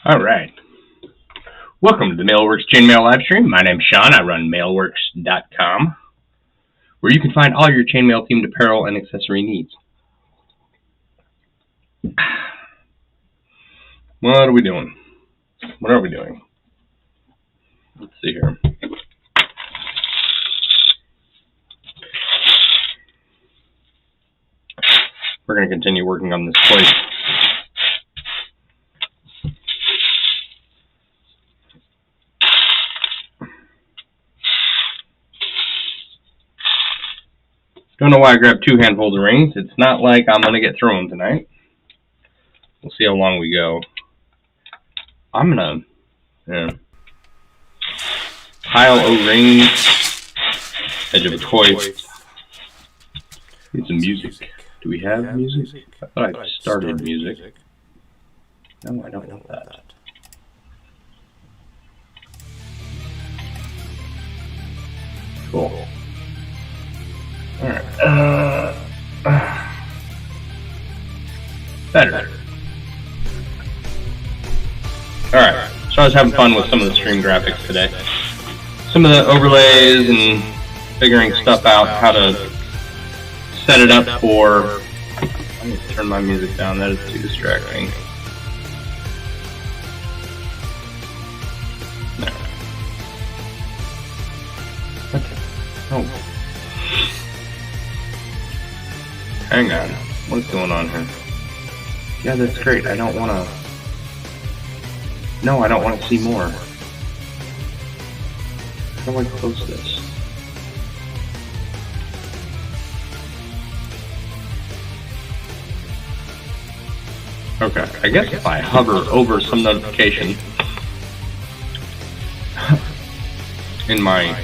All right. Welcome to the MailleWerX Chainmail Livestream. My name's Sean. I run MailleWerX.com, where you can find all your chainmail themed apparel and accessory needs. What are we doing? What are we doing? Let's see here. We're going to continue working on this plate. Don't know why I grabbed 2 handfuls of rings. It's not like I'm going to get through them tonight. We'll see how long we go. I'm going to pile O-rings, edge of a toy. Need some music. Do we have music? I thought I started music. No, I don't want that. Cool. Alright. Better. Alright. So I was having fun with some of the stream graphics today. Some of the overlays and figuring stuff out, how to set it up for... I need to turn my music down, that is too distracting. No. Okay. Oh. Hang on. What's going on here? Yeah, that's great. I don't want to... No, I don't want to see more. How do I close this? Okay, I guess if I hover over some notification in my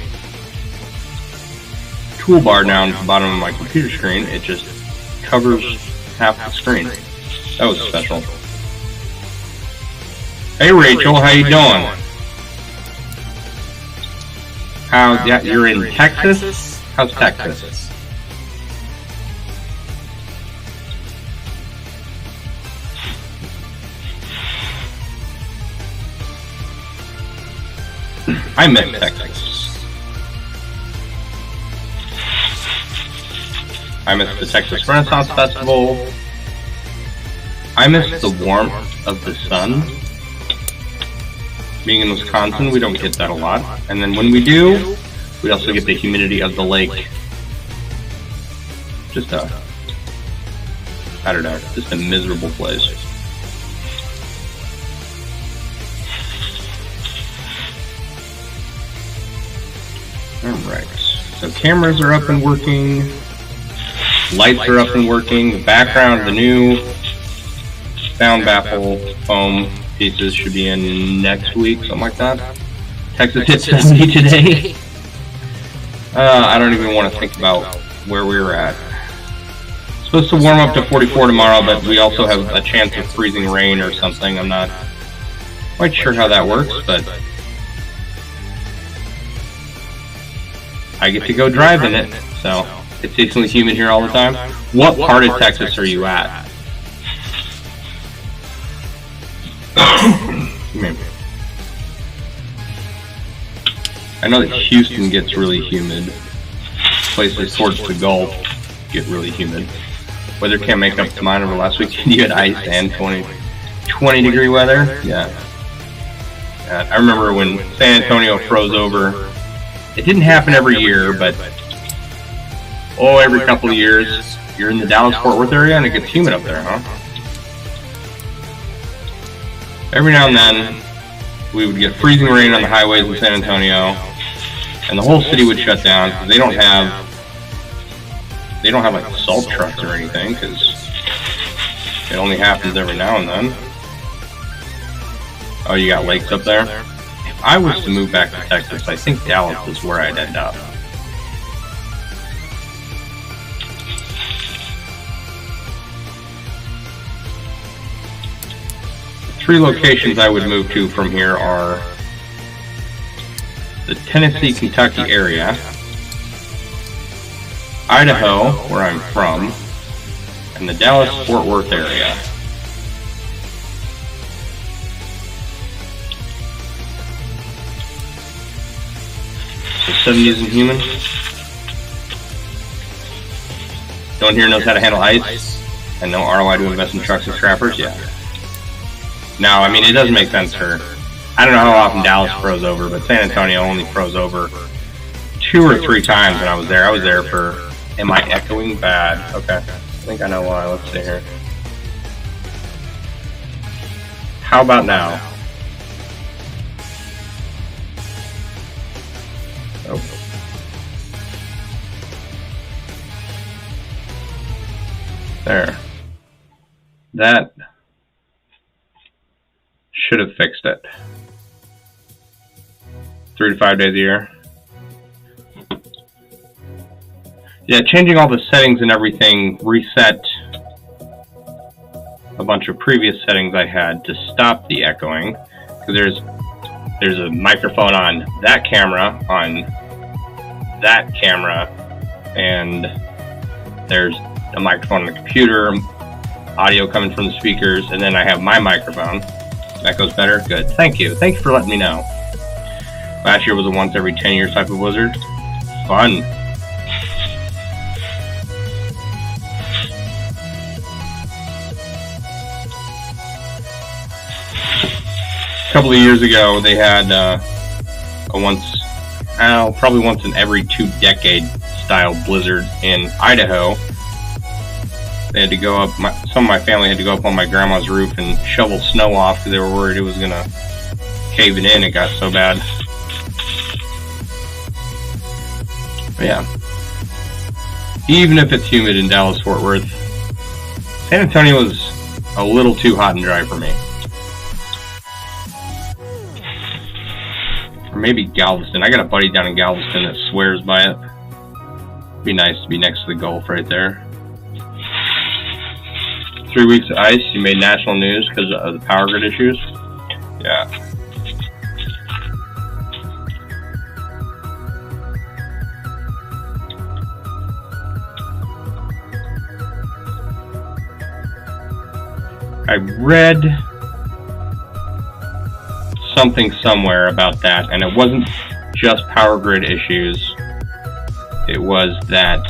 toolbar down at the bottom of my computer screen, it just covers half the screen. That was special. Hey Rachel, how you doing? Yeah, you're in Texas? How's Texas? I miss Texas. I miss the Texas Renaissance Festival. I miss the warmth of the sun. Being in Wisconsin, we don't get that a lot. And then when we do, we also get the humidity of the lake. Just I don't know, just a miserable place. Alright, so cameras are up and working. Lights are up and working. The background, the new sound baffle foam pieces should be in next week, something like that. Texas hit 70 today. I don't even want to think about where we were at. It's supposed to warm up to 44 tomorrow, but we also have a chance of freezing rain or something. I'm not quite sure how that works, but I get to go drive in it, so it's decently humid here all the time. What part of Texas are you at? I know that Houston gets really humid. Places towards the Gulf get really humid. Weather can't make up to mine over last weekend. You had ice and 20 degree weather. Yeah. I remember when San Antonio froze over. It didn't happen every year, but every couple of years, you're in the Dallas-Fort Worth area and it gets humid up there, huh? Every now and then, we would get freezing rain on the highways in San Antonio, and the whole city would shut down because they don't have like salt trucks or anything, because it only happens every now and then. Oh, you got lakes up there? If I was to move back to Texas, I think Dallas is where I'd end up. The 3 locations I would move to from here are the Tennessee, Kentucky area, Idaho, where I'm from, and the Dallas-Fort Worth area. The 70 isn't human. No one here knows how to handle ice. And no ROI to invest in trucks and scrappers? Yeah. No, I mean, it doesn't make sense for... I don't know how often Dallas froze over, but San Antonio only froze over 2 or 3 times when I was there. I was there for... Am I echoing bad? Okay. I think I know why. Let's see here. How about now? Oh. There. That should have fixed it. 3 to 5 days a year. Yeah, changing all the settings and everything reset a bunch of previous settings I had to stop the echoing. Because there's a microphone on that camera, and there's a microphone on the computer, audio coming from the speakers, and then I have my microphone. That goes better? Good. Thank you. Thank you for letting me know. Last year was a once every 10 years type of blizzard. Fun. A couple of years ago, they had probably once in every 2 decade style blizzard in Idaho. They had to go up, some of my family had to go up on my grandma's roof and shovel snow off because they were worried it was going to cave it in. It got so bad. But yeah. Even if it's humid in Dallas-Fort Worth, San Antonio was a little too hot and dry for me. Or maybe Galveston. I got a buddy down in Galveston that swears by it. Be nice to be next to the Gulf right there. 3 weeks of ice, you made national news because of the power grid issues? Yeah. I read something somewhere about that, and it wasn't just power grid issues. It was that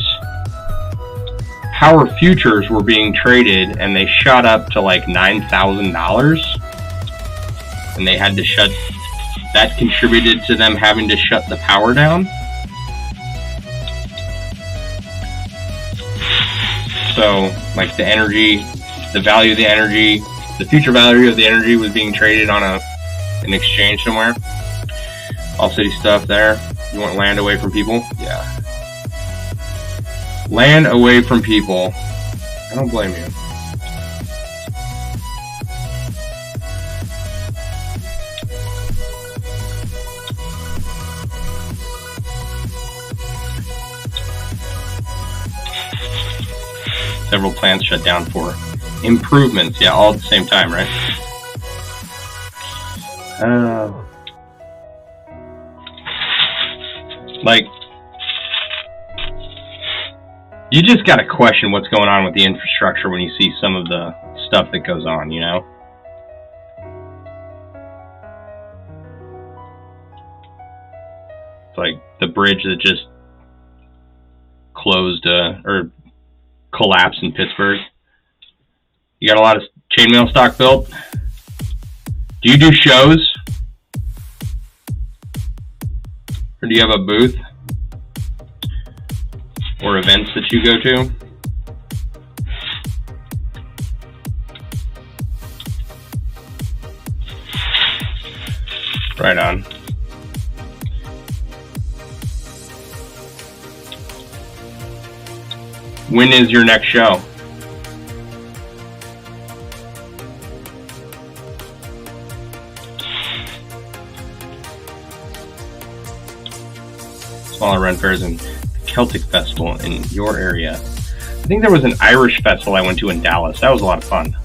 power futures were being traded and they shot up to like $9,000, and they had to shut. That contributed to them having to shut the power down. So like the energy, the value of the energy, the future value of the energy was being traded on an exchange somewhere. All city stuff there. You want land away from people? Yeah. Land away from people. I don't blame you. Several plants shut down for improvements. Yeah, all at the same time, right? Like, you just gotta question what's going on with the infrastructure when you see some of the stuff that goes on, you know? It's like the bridge that just closed, or collapsed in Pittsburgh. You got a lot of chainmail stock built? Do you do shows? Or do you have a booth? Or events that you go to? Right on. When is your next show? Smaller run fairs and Celtic festival in your area. I think there was an Irish festival I went to in Dallas. That was a lot of fun.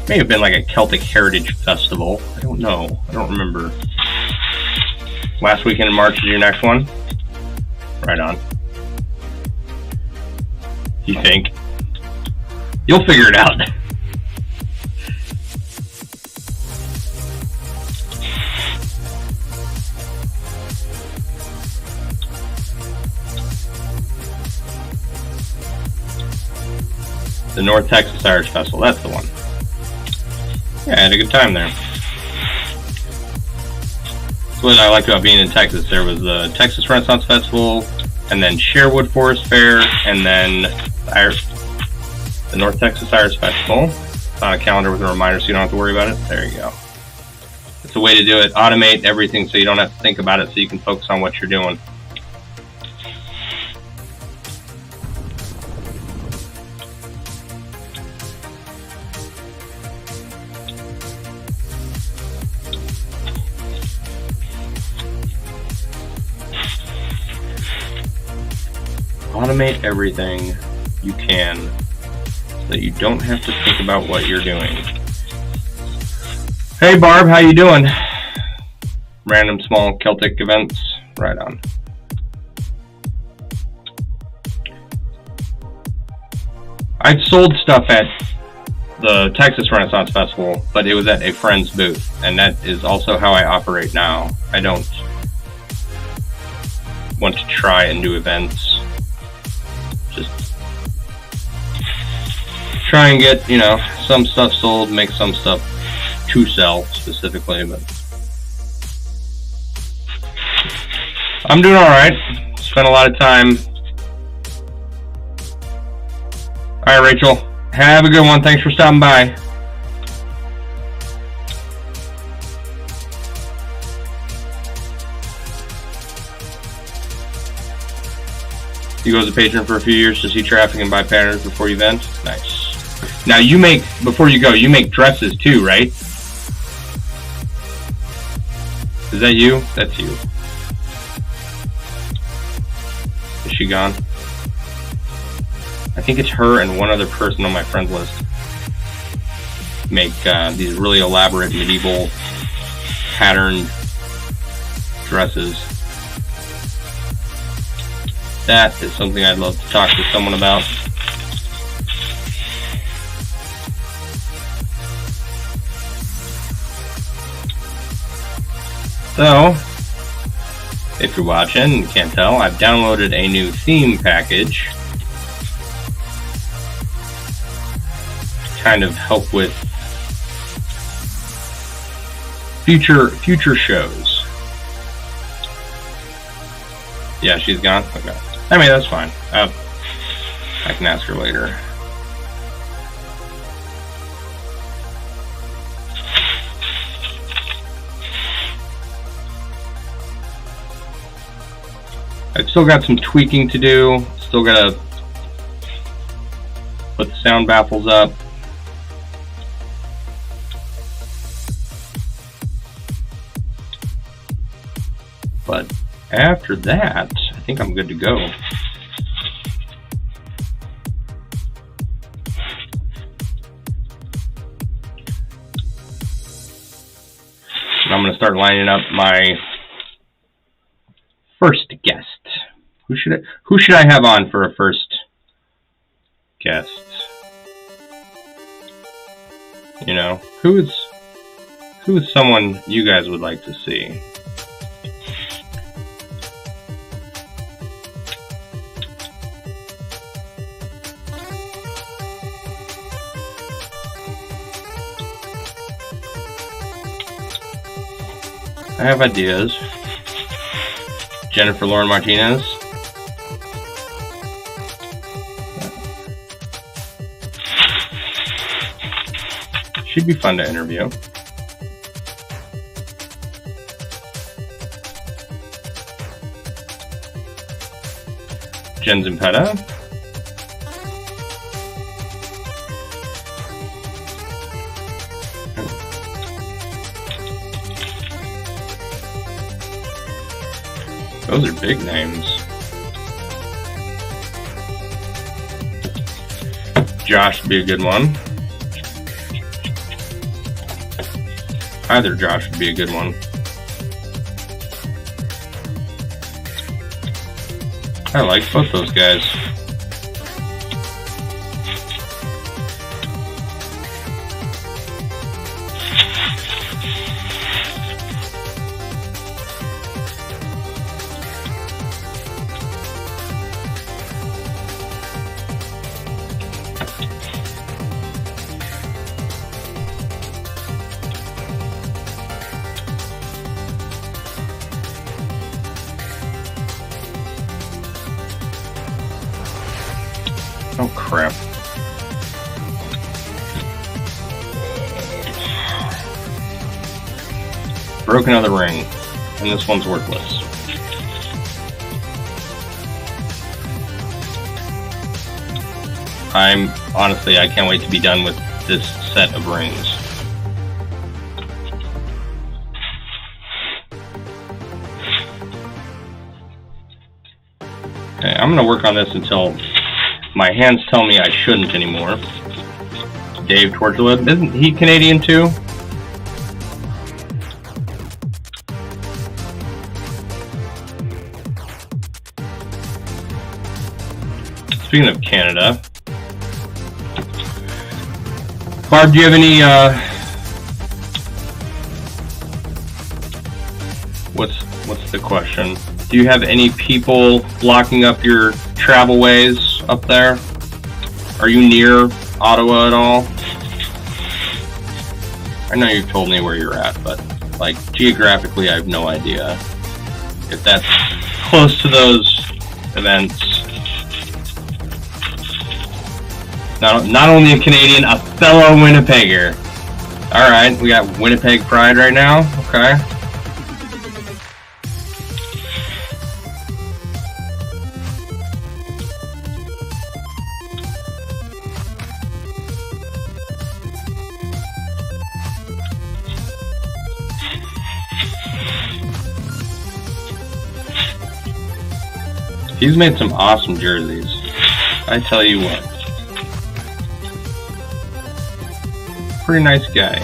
May have been like a Celtic Heritage Festival. I don't know. I don't remember. Last weekend in March is your next one? Right on. You think? You'll figure it out. The North Texas Irish Festival, that's the one. Yeah, I had a good time there. What I liked about being in Texas, there was the Texas Renaissance Festival, and then Sherwood Forest Fair, and then the North Texas Irish Festival. It's on a calendar with a reminder so you don't have to worry about it. There you go. It's a way to do it. Automate everything so you don't have to think about it, so you can focus on what you're doing. Automate everything you can so that you don't have to think about what you're doing. Hey Barb, how you doing? Random small Celtic events, right on. I've sold stuff at the Texas Renaissance Festival, but it was at a friend's booth, and that is also how I operate now. I don't want to try and do events. Just try and get, you know, some stuff sold, make some stuff to sell specifically, but I'm doing alright. Spent a lot of time. Alright, Rachel. Have a good one. Thanks for stopping by. You go as a patron for a few years to see traffic and buy patterns before you vent. Nice. Now you make, before you go, you make dresses too, right? Is that you? That's you. Is she gone? I think it's her and one other person on my friend list. Make these really elaborate medieval patterned dresses. That is something I'd love to talk to someone about. So, if you're watching and you can't tell, I've downloaded a new theme package to kind of help with future shows. Yeah, she's gone? Okay. I mean, that's fine. I can ask her later. I've still got some tweaking to do. Still gotta put the sound baffles up. But after that, I think I'm good to go. And I'm going to start lining up my first guest. Who should I have on for a first guest? You know, who's someone you guys would like to see? I have ideas. Jennifer Lauren Martinez. She'd be fun to interview. Jen Zimpetta. Those are big names. Josh would be a good one. Either Josh would be a good one. I like both those guys. Oh crap. Broke another ring, and this one's worthless. Honestly, I can't wait to be done with this set of rings. Okay, I'm gonna work on this until my hands tell me I shouldn't anymore. Dave Tortula, isn't he Canadian too? Speaking of Canada, Barb, do you have any, what's the question? Do you have any people blocking up your travelways up there? Are you near Ottawa at all? I know you've told me where you're at, but, like, geographically I have no idea if that's close to those events. Not only a Canadian, a fellow Winnipegger. Alright, we got Winnipeg Pride right now. Okay. He's made some awesome jerseys. I tell you what. Pretty nice guy.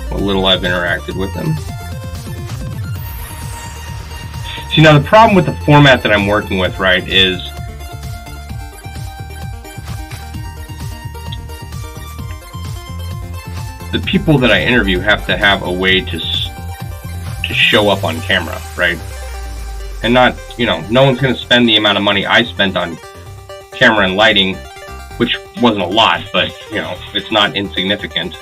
What little I've interacted with him. See, now the problem with the format that I'm working with, right, is the people that I interview have to have a way to show up on camera, right? And not, you know, no one's going to spend the amount of money I spent on camera and lighting, which wasn't a lot, but, you know, it's not insignificant,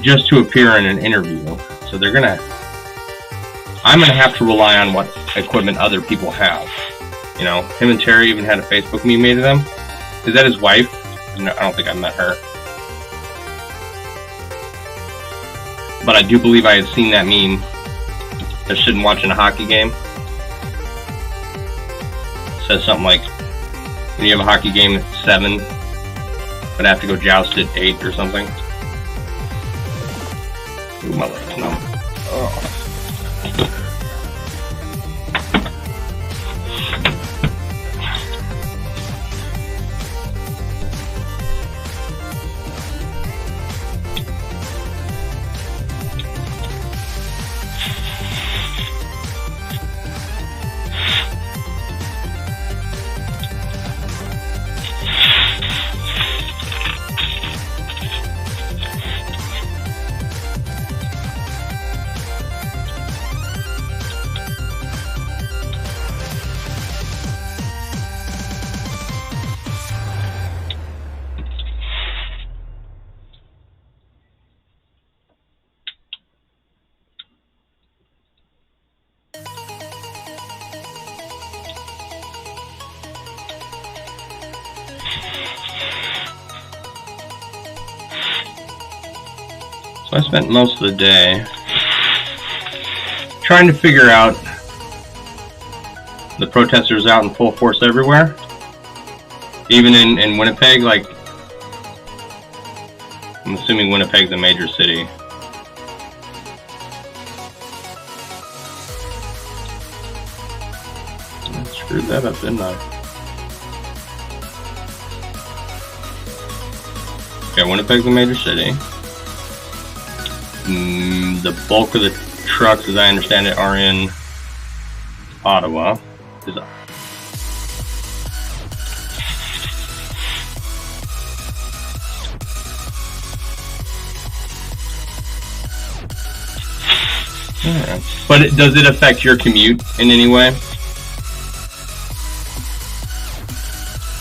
just to appear in an interview. So I'm gonna have to rely on what equipment other people have. You know, him and Terry even had a Facebook meme made of them. Is that his wife? No, I don't think I met her. But I do believe I have seen that meme. They're sitting watching a hockey game. It says something like, when you have a hockey game at 7, but have to go joust at 8 or something. Ooh, my leg's numb. Oh. So I spent most of the day trying to figure out the protesters out in full force everywhere. Even in Winnipeg, like, I'm assuming Winnipeg's a major city. I screwed that up, didn't I? Okay, Winnipeg's a major city. The bulk of the trucks, as I understand it, are in Ottawa. Alright. But does it affect your commute in any way?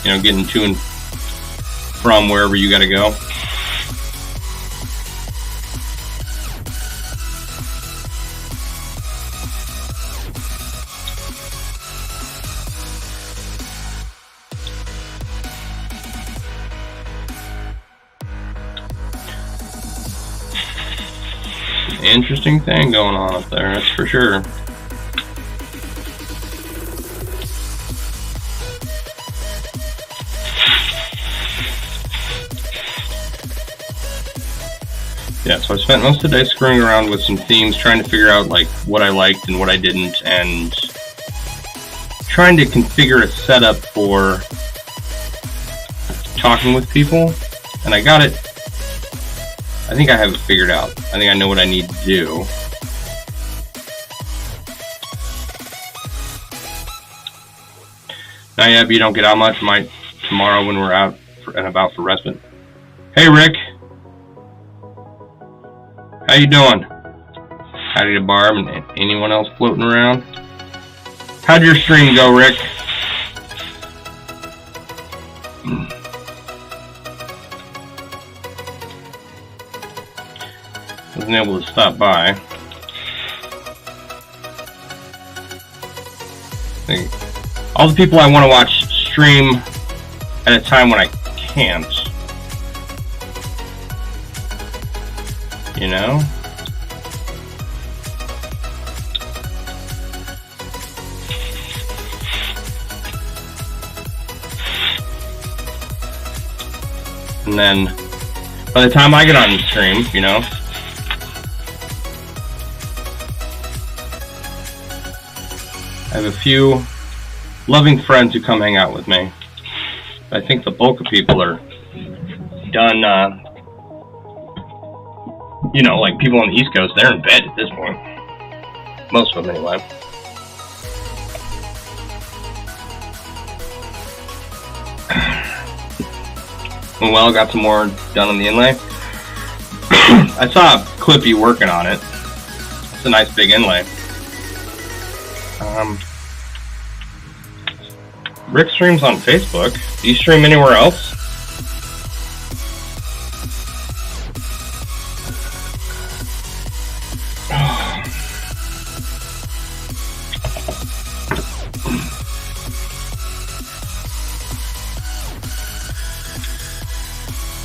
You know, getting to and from wherever you gotta go? Interesting thing going on up there, that's for sure. Yeah, so I spent most of the day screwing around with some themes, trying to figure out like what I liked and what I didn't, and trying to configure a setup for talking with people. And I got it. I think I have it figured out. I think I know what I need to do. Now, yeah, but you don't get out much. Might tomorrow when we're out and about for respite. Hey, Rick. How you doing? Howdy to Barb and anyone else floating around. How'd your stream go, Rick? Wasn't able to stop by. All the people I want to watch stream at a time when I can't. You know? And then, by the time I get on the stream, you know, I have a few loving friends who come hang out with me. I think the bulk of people are done, you know, like people on the East Coast, they're in bed at this point. Most of them, anyway. Well, got some more done on the inlay. I saw a clip you working on it. It's a nice big inlay. Rick streams on Facebook. Do you stream anywhere else?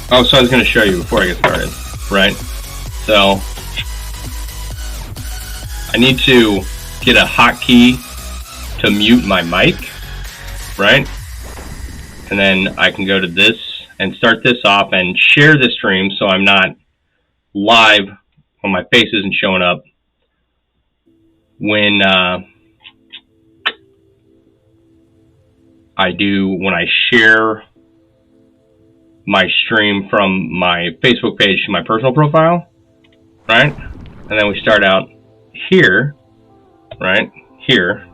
Oh, so I was going to show you before I get started, right? So, I need to get a hotkey to mute my mic, right? And then I can go to this and start this off and share the stream so I'm not live when my face isn't showing up when when I share my stream from my Facebook page to my personal profile, right? And then we start out here, right? Here.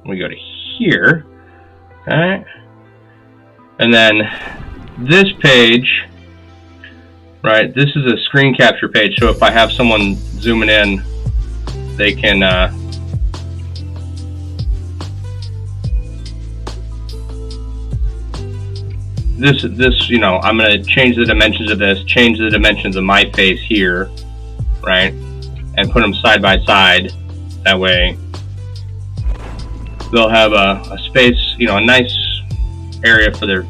We go to here, right? And then this page, right? This is a screen capture page, so if I have someone zooming in, they can this, you know, I'm gonna change the dimensions of this, change the dimensions of my face here, right? And put them side by side. That way they'll have a space, you know, a nice area for their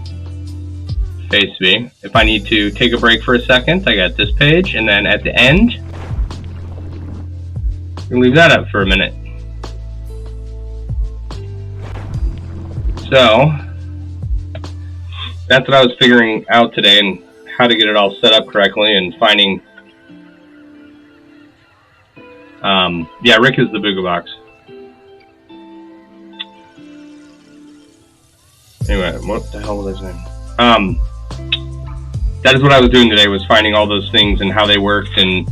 face to be. If I need to take a break for a second, I got this page, and then at the end, we can leave that up for a minute. So that's what I was figuring out today, and how to get it all set up correctly, and finding. Yeah, Rick is the Booga Box. Anyway, what the hell was I saying? That is what I was doing today, was finding all those things and how they worked, and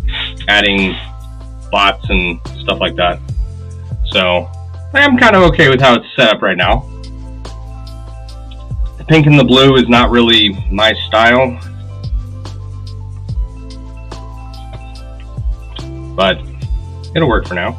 adding bots and stuff like that. So I'm kind of okay with how it's set up right now. The pink and the blue is not really my style, but it'll work for now.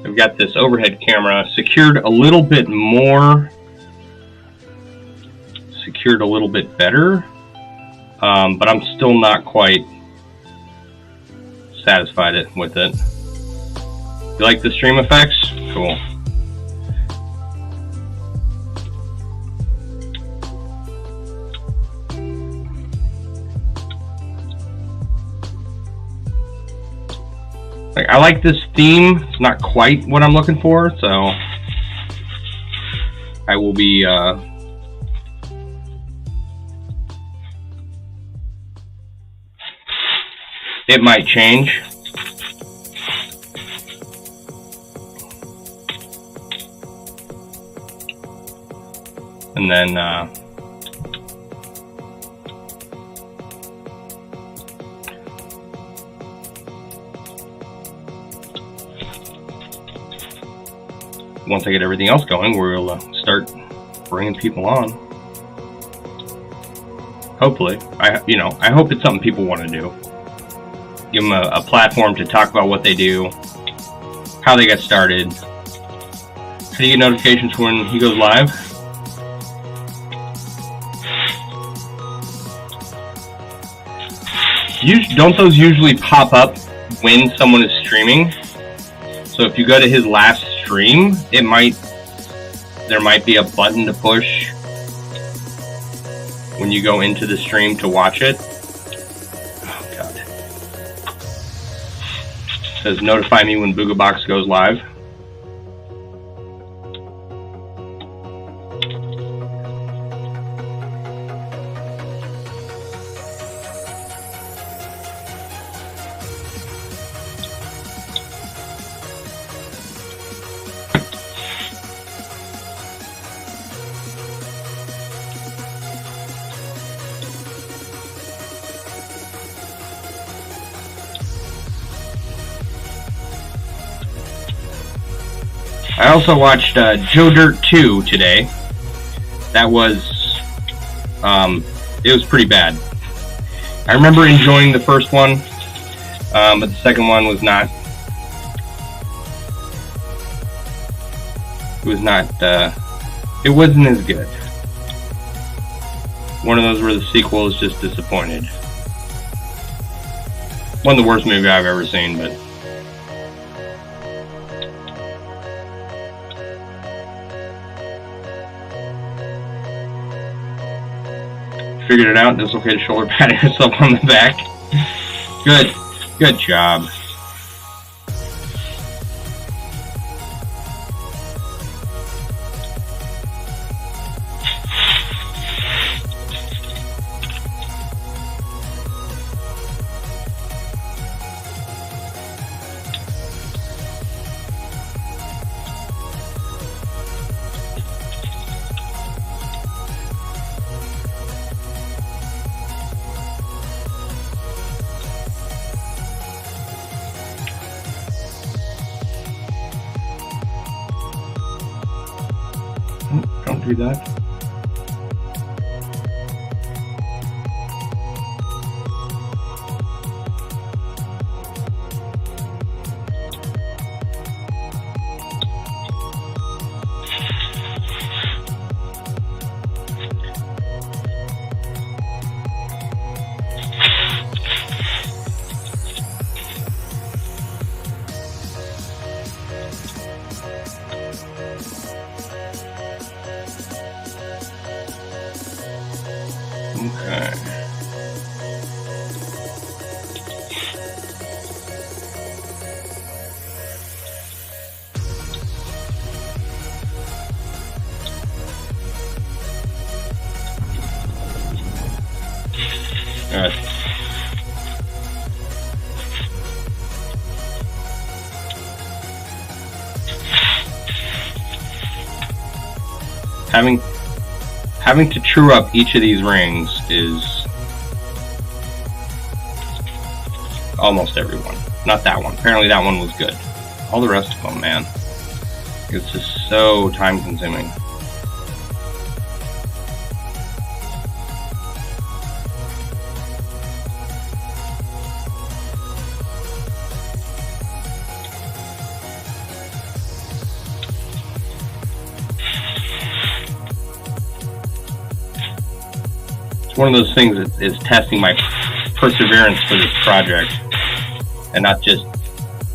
I've got this overhead camera secured a little bit more, secured a little bit better, but I'm still not quite satisfied it with it. You like the stream effects? Cool. Like, I like this theme. It's not quite what I'm looking for, so I will be it might change. And then once I get everything else going, we'll start bringing people on. Hopefully, I hope it's something people want to do. Give them a platform to talk about what they do, how they got started. How do you get notifications when he goes live? Don't those usually pop up when someone is streaming? So if you go to his last stream, there might be a button to push when you go into the stream to watch it. Oh god. It says notify me when BoogaBox goes live. I also watched Joe Dirt 2 today. That was, it was pretty bad. I remember enjoying the first one, but the second one was not. It wasn't as good. One of those where the sequel is just disappointed. One of the worst movies I've ever seen, but. Figured it out, dislocated shoulder, patting herself on the back. Good job. Don't do that. Okay. All right. Having to true up each of these rings is almost everyone. Not that one. Apparently that one was good. All the rest of them, man. It's just so time consuming. One of those things that is testing my perseverance for this project. and not just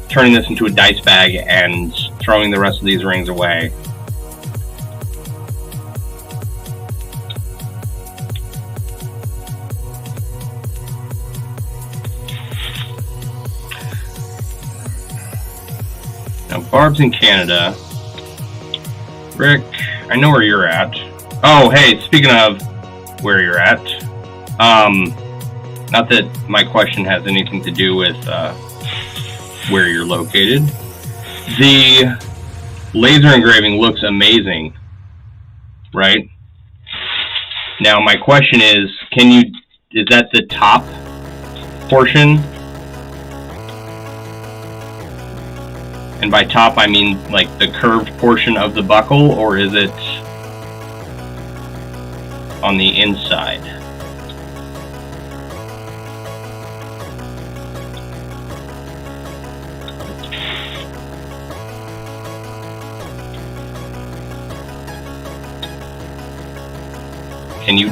turning this into a dice bag and throwing the rest of these rings away. Now, Barb's in Canada. Rick, I know where you're at. Oh, hey, speaking of where you're at, not that my question has anything to do with where you're located. The laser engraving looks amazing, right? Now, my question is, is that the top portion? And by top, I mean like the curved portion of the buckle, or is it on the inside? Can you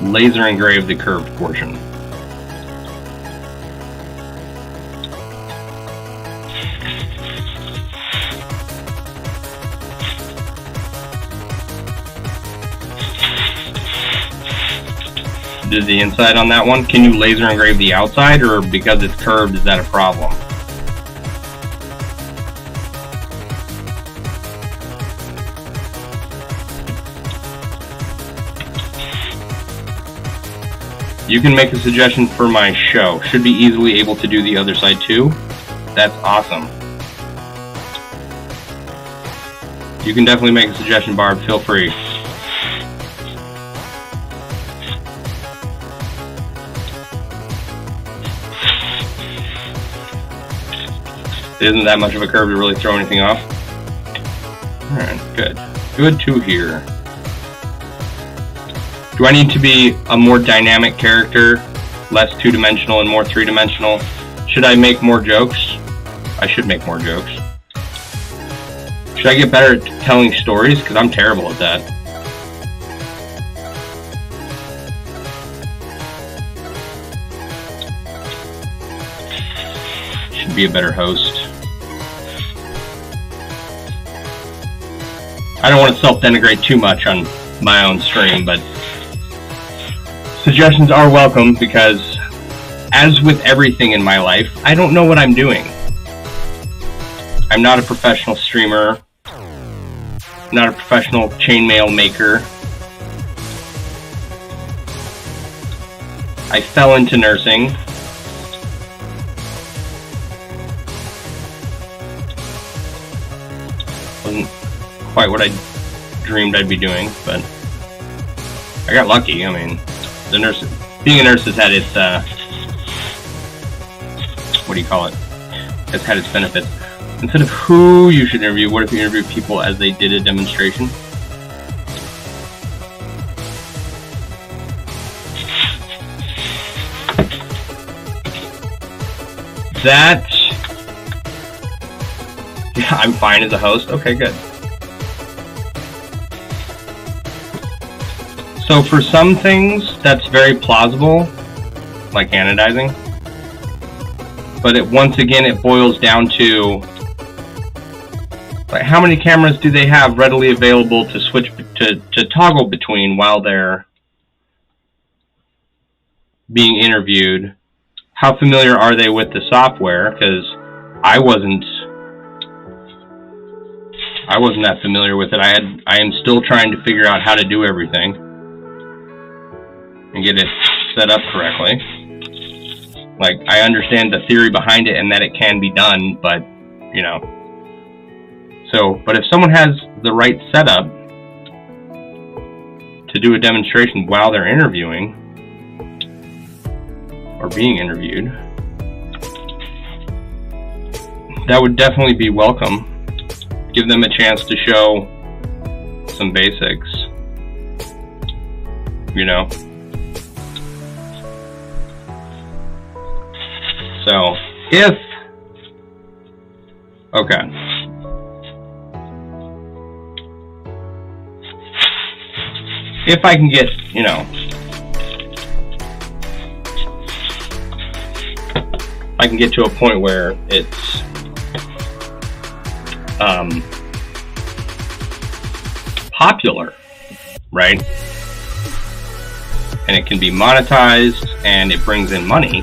laser engrave the curved portion? Did the inside on that one? Can you laser engrave the outside, or because it's curved, is that a problem? You can make a suggestion for my show. Should be easily able to do the other side too. That's awesome. You can definitely make a suggestion, Barb. Feel free. It isn't that much of a curve to really throw anything off. Alright, good. Good to hear. Do I need to be a more dynamic character, less two-dimensional and more three-dimensional? Should I make more jokes? I should make more jokes. Should I get better at telling stories? Because I'm terrible at that. Should be a better host. I don't want to self-denigrate too much on my own stream, but suggestions are welcome, because as with everything in my life, I don't know what I'm doing. I'm not a professional streamer, not a professional chainmail maker. I fell into nursing. Wasn't quite what I dreamed I'd be doing, but I got lucky. I mean, being a nurse has had its, what do you call it? It's had its benefits. Instead of who you should interview, what if you interview people as they did a demonstration? That, yeah, I'm fine as a host. Okay, good. So for some things, that's very plausible, like anodizing. But once again, it boils down to, like, how many cameras do they have readily available to switch to toggle between while they're being interviewed? How familiar are they with the software? Because I wasn't that familiar with it. I am still trying to figure out how to do everything and get it set up correctly. Like, I understand the theory behind it and that it can be done, but, you know. So, but if someone has the right setup to do a demonstration while they're interviewing, or being interviewed, that would definitely be welcome. Give them a chance to show some basics, you know. So, okay. If I can get, you know, I can get to a point where it's popular, right? And it can be monetized and it brings in money,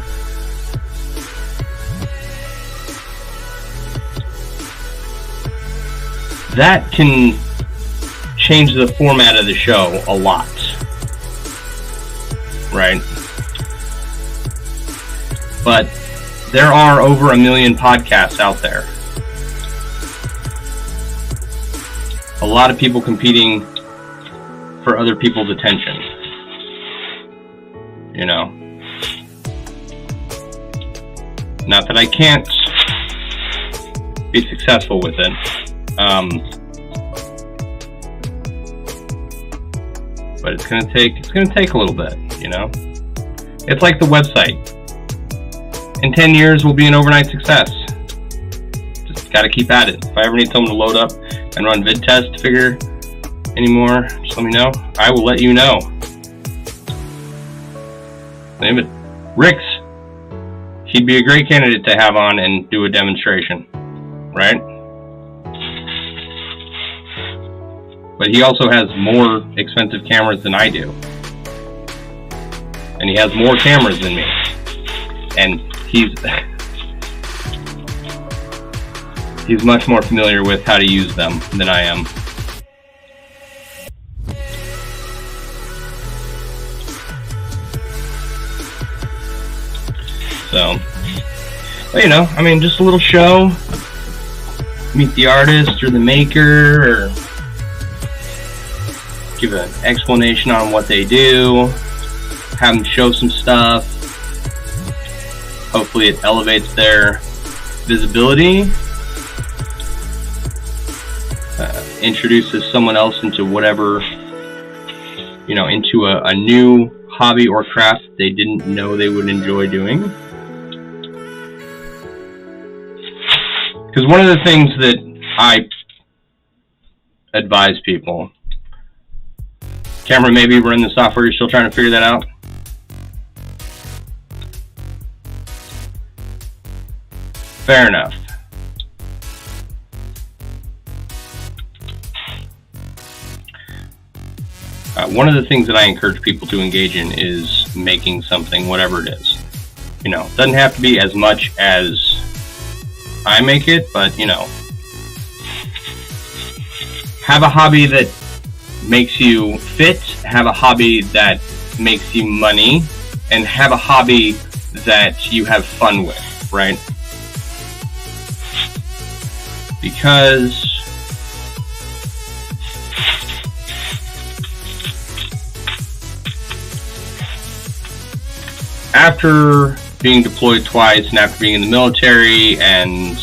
that can change the format of the show a lot, right? But there are over 1 million podcasts out there. A lot of people competing for other people's attention. You know, not that I can't be successful with it, but it's gonna take a little bit. You know, it's like the website. In 10 years, we'll be an overnight success. Just gotta keep at it. If I ever need someone to load up and run vid test figure anymore, just let me know. I will let you know. Name it. Rix. He'd be a great candidate to have on and do a demonstration, right? But he also has more expensive cameras than I do. And he has more cameras than me. And he's much more familiar with how to use them than I am. So, but, you know, I mean, just a little show. Meet the artist or the maker, or give an explanation on what they do. Have them show some stuff. Hopefully it elevates their visibility. Introduces someone else into whatever, you know, into a new hobby or craft they didn't know they would enjoy doing. Because one of the things that I advise people, Cameron, maybe we're in the software, you're still trying to figure that out? Fair enough. One of the things that I encourage people to engage in is making something, whatever it is. You know, it doesn't have to be as much as I make it, but, you know, have a hobby that makes you fit, have a hobby that makes you money, and have a hobby that you have fun with, right? Because after being deployed twice and after being in the military and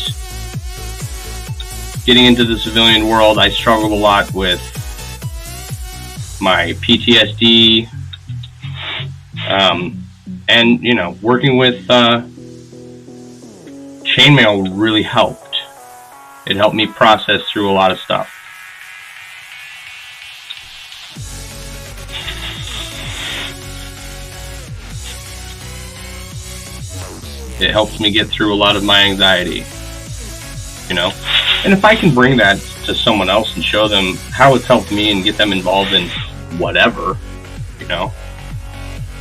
getting into the civilian world, I struggled a lot with my PTSD, and, you know, working with Chainmail really helped. It helped me process through a lot of stuff. It helps me get through a lot of my anxiety, you know? And if I can bring that to someone else and show them how it's helped me and get them involved in whatever, you know?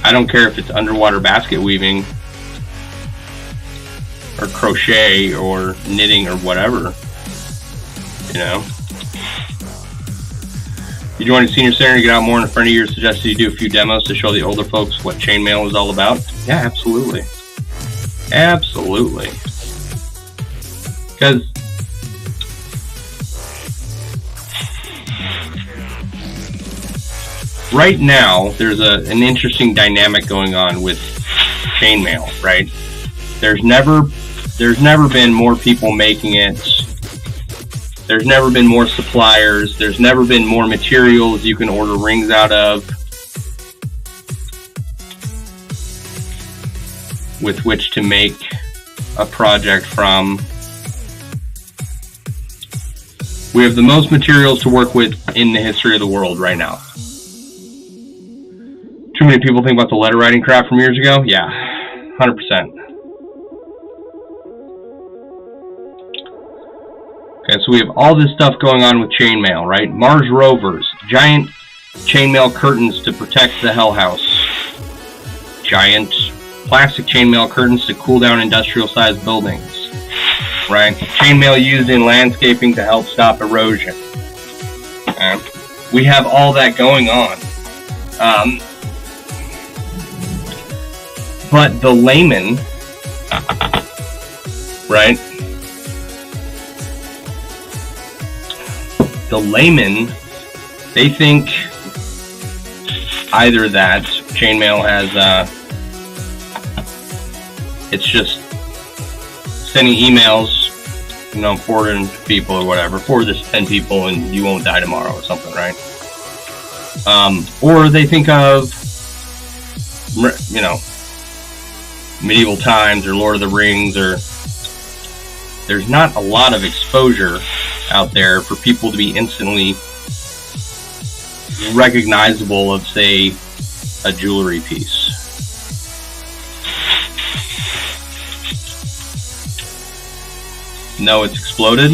I don't care if it's underwater basket weaving or crochet or knitting or whatever, you know? You joined a senior center to get out more, and a friend of yours suggested you do a few demos to show the older folks what Chainmail is all about. Yeah, absolutely. Absolutely. Because right now, there's an interesting dynamic going on with Chainmail, right? There's never been more people making it. There's never been more suppliers. There's never been more materials you can order rings out of with which to make a project from. We have the most materials to work with in the history of the world right now. Too many people think about the letter writing crap from years ago? Yeah, 100%. Okay, so we have all this stuff going on with chainmail, right? Mars rovers, giant chainmail curtains to protect the Hell House, giant plastic chainmail curtains to cool down industrial-sized buildings, right? Chainmail used in landscaping to help stop erosion. Okay? We have all that going on. But the layman, right? The layman, they think either that chainmail has, it's just sending emails, you know, forwarding to people or whatever, forward this to 10 people and you won't die tomorrow or something, right? Or they think of, you know, medieval times or Lord of the Rings, or there's not a lot of exposure out there for people to be instantly recognizable of, say, a jewelry piece. No, it's exploded.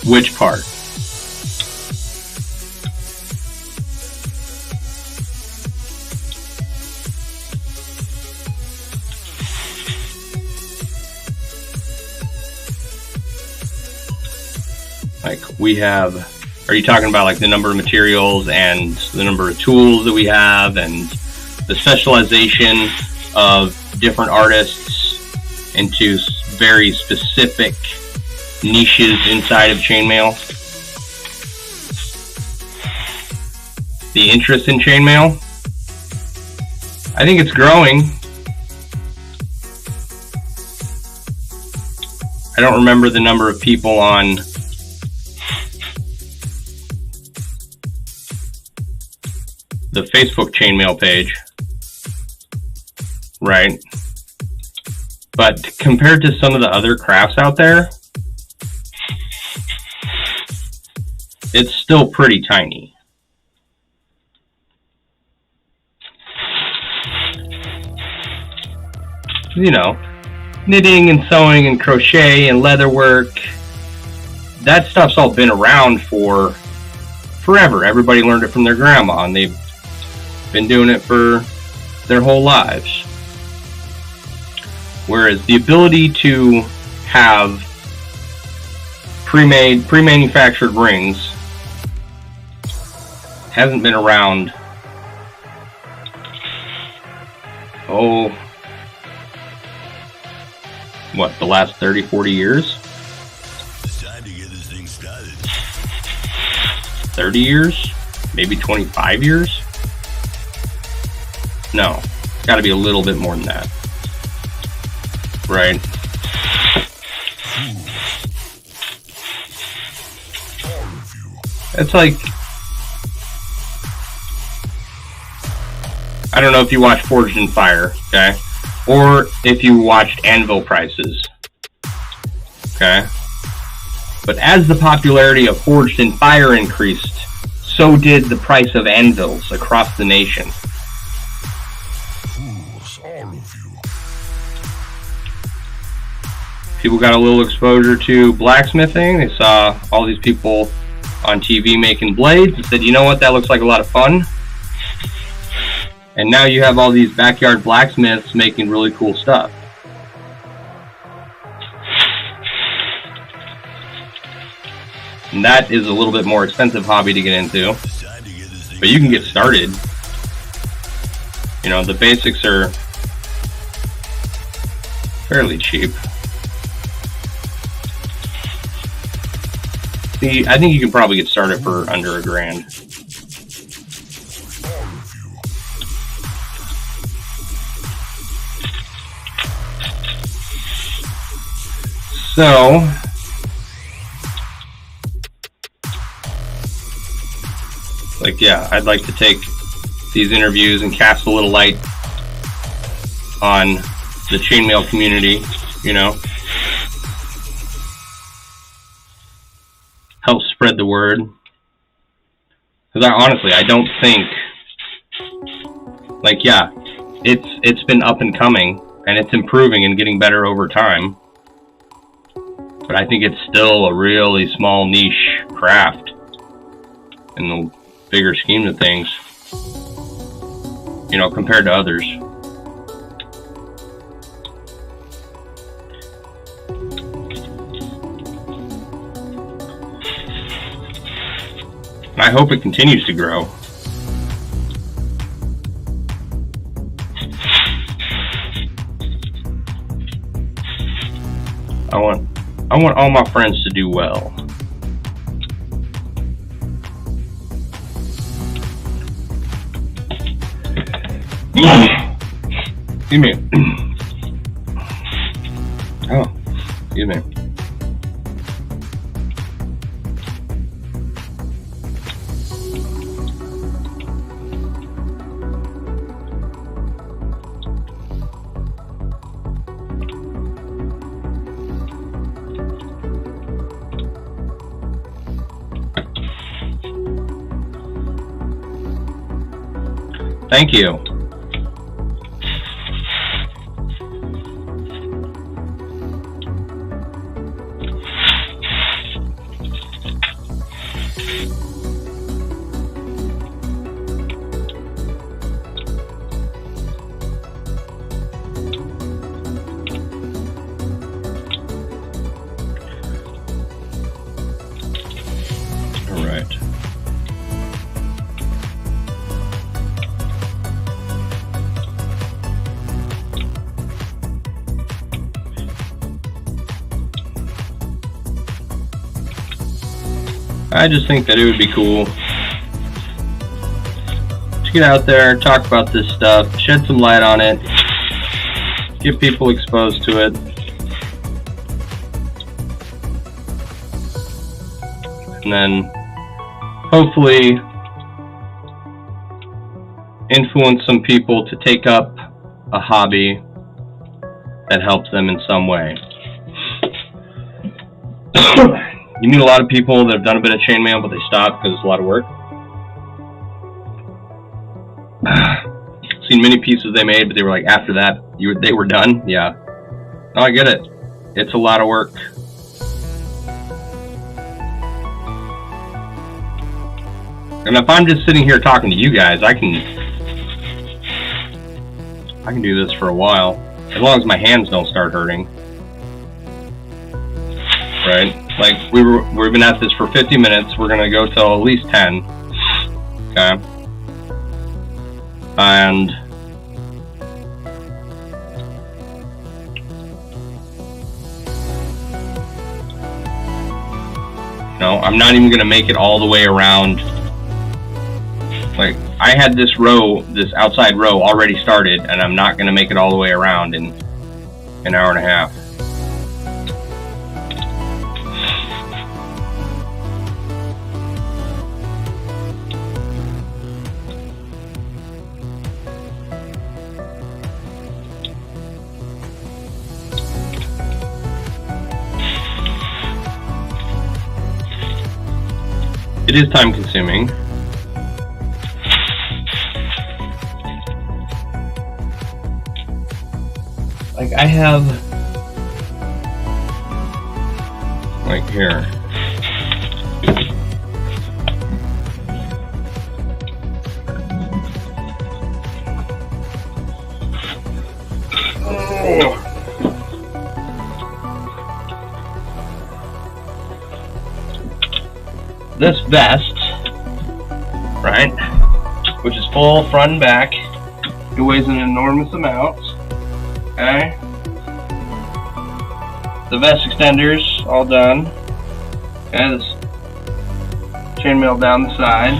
Which part? Like, we have, are you talking about like the number of materials and the number of tools that we have and the specialization of different artists into very specific niches inside of chainmail? The interest in chainmail? I think it's growing. I don't remember the number of people on the Facebook chainmail page, right? But compared to some of the other crafts out there, it's still pretty tiny. You know, knitting and sewing and crochet and leather work, that stuff's all been around for forever. Everybody learned it from their grandma, and they've been doing it for their whole lives. Whereas the ability to have pre-manufactured rings hasn't been around, what, the last 30, 40 years? It's time to get this thing started. 30 years? Maybe 25 years? No, it's got to be a little bit more than that. Right? It's like, I don't know if you watch Forged in Fire, okay? Or if you watched anvil prices, okay? But as the popularity of Forged in Fire increased, so did the price of anvils across the nation. Fools, all of you. People got a little exposure to blacksmithing. They saw all these people on TV making blades and said, you know what, that looks like a lot of fun. And now you have all these backyard blacksmiths making really cool stuff. And that is a little bit more expensive hobby to get into. But you can get started. You know, the basics are fairly cheap. See, I think you can probably get started for under $1,000. So, like, yeah, I'd like to take these interviews and cast a little light on the chainmail community, you know, help spread the word. Because honestly, I don't think, like, yeah, it's been up and coming, and it's improving and getting better over time. But I think it's still a really small niche craft in the bigger scheme of things, you know, compared to others. And I hope it continues to grow. I want all my friends to do well. Excuse me. Oh, excuse me. Thank you. All right. I just think that it would be cool to get out there, talk about this stuff, shed some light on it, get people exposed to it, and then hopefully influence some people to take up a hobby that helps them in some way. You meet a lot of people that have done a bit of chainmail, but they stopped because it's a lot of work. Seen many pieces they made, but they were like, after that, they were done. Yeah. No, I get it. It's a lot of work. And if I'm just sitting here talking to you guys, I can do this for a while, as long as my hands don't start hurting. Right? Like, we've been at this for 50 minutes. We're gonna go till at least 10. Okay. And no, I'm not even gonna make it all the way around. Like, I had this row, this outside row already started, and I'm not gonna make it all the way around in an hour and a half. It is time consuming. Like, I have, like, here. Oh. This vest, right, which is full front and back, it weighs an enormous amount, okay? The vest extenders, all done, okay, this chainmail down the side.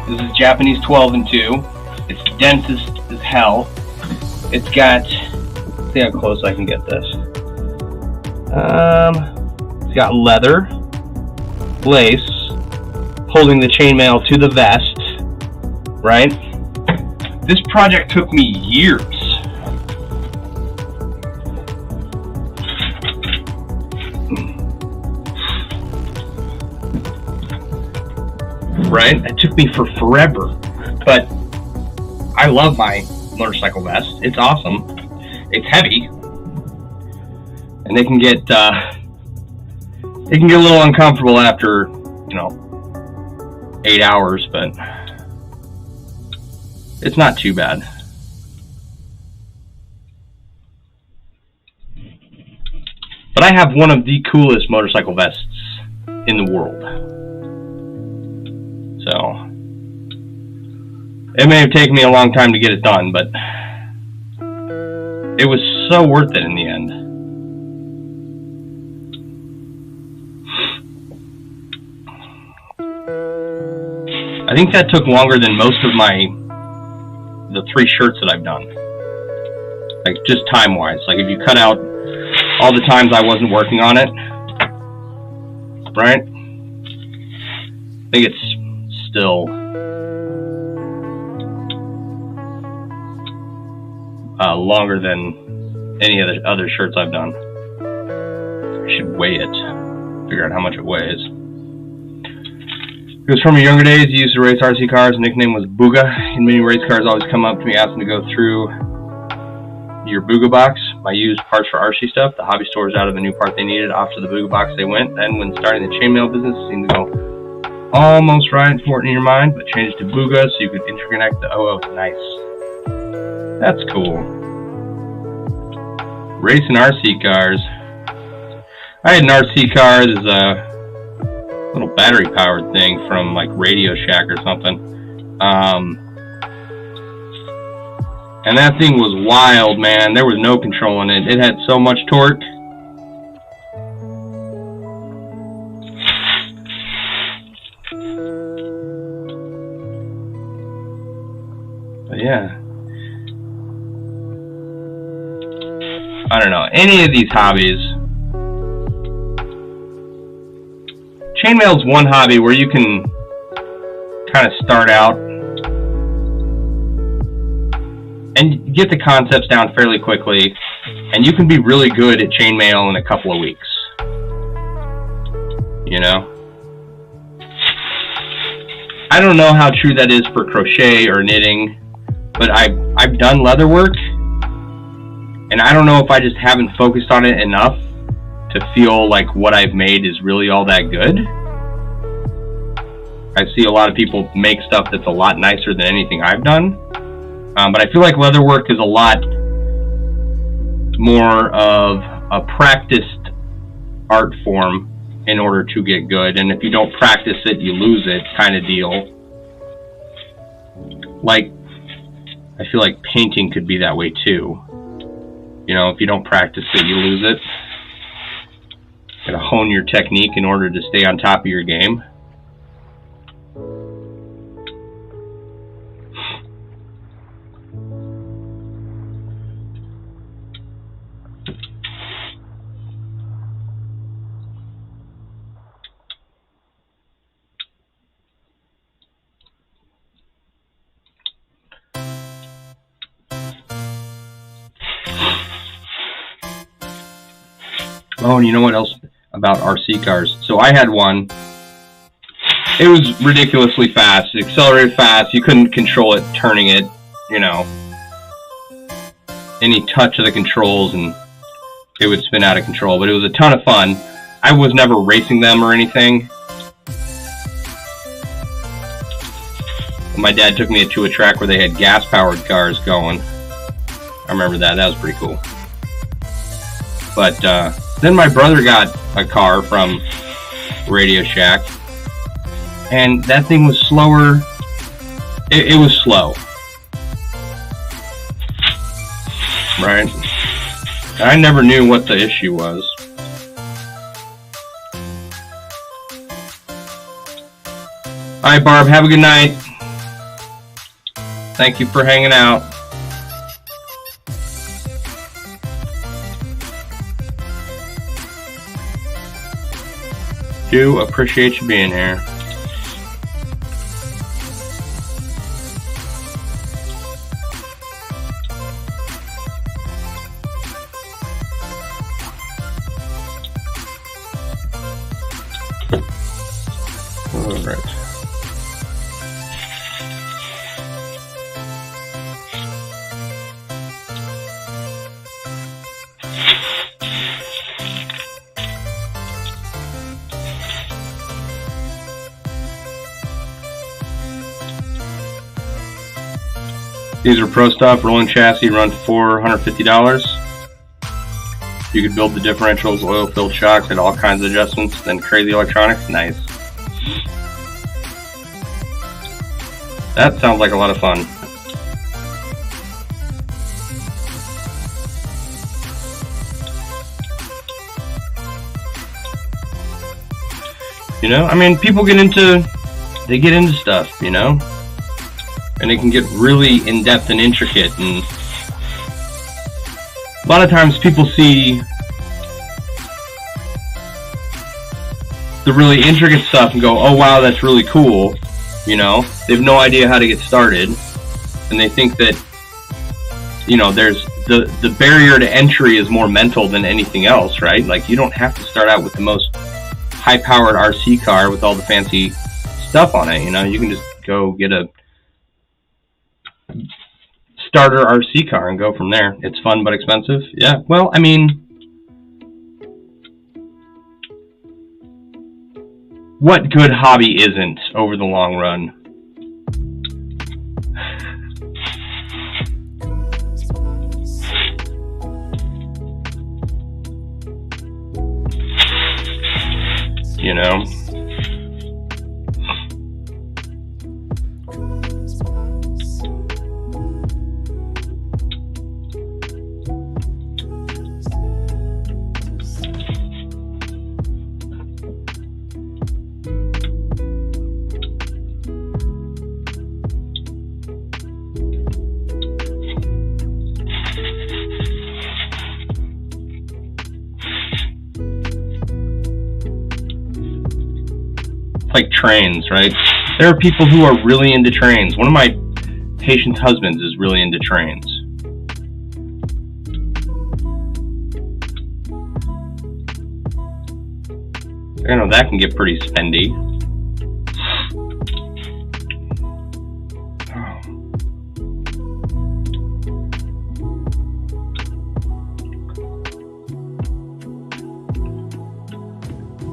This is Japanese 12 and 2, it's dense as hell. It's got, let's see how close I can get this. It's got leather, lace, holding the chainmail to the vest, right? This project took me years. Right? It took me forever, but I love my motorcycle vest. It's awesome. It's heavy, and they can get It can get a little uncomfortable after, 8 hours, but it's not too bad. But I have one of the coolest motorcycle vests in the world. So, it may have taken me a long time to get it done, but it was so worth it in the end. I think that took longer than most of the 3 shirts that I've done. Like, just time-wise. Like, if you cut out all the times I wasn't working on it, right? I think it's still longer than any of the other shirts I've done. I should weigh it, figure out how much it weighs. It was from your younger days. You used to race RC cars. The nickname was Booga. And many race cars always come up to me asking to go through your Booga box. My used parts for RC stuff. The hobby store was out of the new part they needed. Off to the Booga box they went. Then when starting the chainmail business, it seemed to go almost right for it in your mind, but changed to Booga so you could interconnect the OO. Nice. That's cool. Racing RC cars. I had an RC car. There's a little battery powered thing from like Radio Shack or something. And that thing was wild, man. There was no controlling it. It had so much torque. But yeah. I don't know. Any of these hobbies. Chainmail is one hobby where you can kind of start out and get the concepts down fairly quickly, and you can be really good at chainmail in a couple of weeks. You know? I don't know how true that is for crochet or knitting, but I've done leather work, and I don't know if I just haven't focused on it enough to feel like what I've made is really all that good. I see a lot of people make stuff that's a lot nicer than anything I've done. But I feel like leatherwork is a lot more of a practiced art form in order to get good. And if you don't practice it, you lose it kind of deal. Like, I feel like painting could be that way too. You know, if you don't practice it, you lose it. You gotta hone your technique in order to stay on top of your game. Oh, and you know what else about RC cars? So I had one. It was ridiculously fast. It accelerated fast. You couldn't control it, turning it, you know. Any touch of the controls and it would spin out of control. But it was a ton of fun. I was never racing them or anything. My dad took me to a track where they had gas-powered cars going. I remember that. That was pretty cool. But then my brother got a car from Radio Shack, and that thing was slower. It was slow, right? I never knew what the issue was. Alright, Barb, have a good night. Thank you for hanging out. Do appreciate you being here. All right. These are pro stuff. Rolling chassis run $450. You could build the differentials, oil-filled shocks, and all kinds of adjustments. Then crazy electronics. Nice. That sounds like a lot of fun. You know, I mean, people get into stuff, you know, and it can get really in-depth and intricate, and a lot of times people see the really intricate stuff and go, oh wow, that's really cool, you know. They have no idea how to get started, and they think that, you know, there's the barrier to entry is more mental than anything else, right? Like, you don't have to start out with the most high-powered RC car with all the fancy stuff on it, you know. You can just go get a starter RC car and go from there. It's fun but expensive. Yeah, well, I mean, what good hobby isn't over the long run? You know? Like trains, right? There are people who are really into trains. One of my patient's husbands is really into trains. You know, that can get pretty spendy.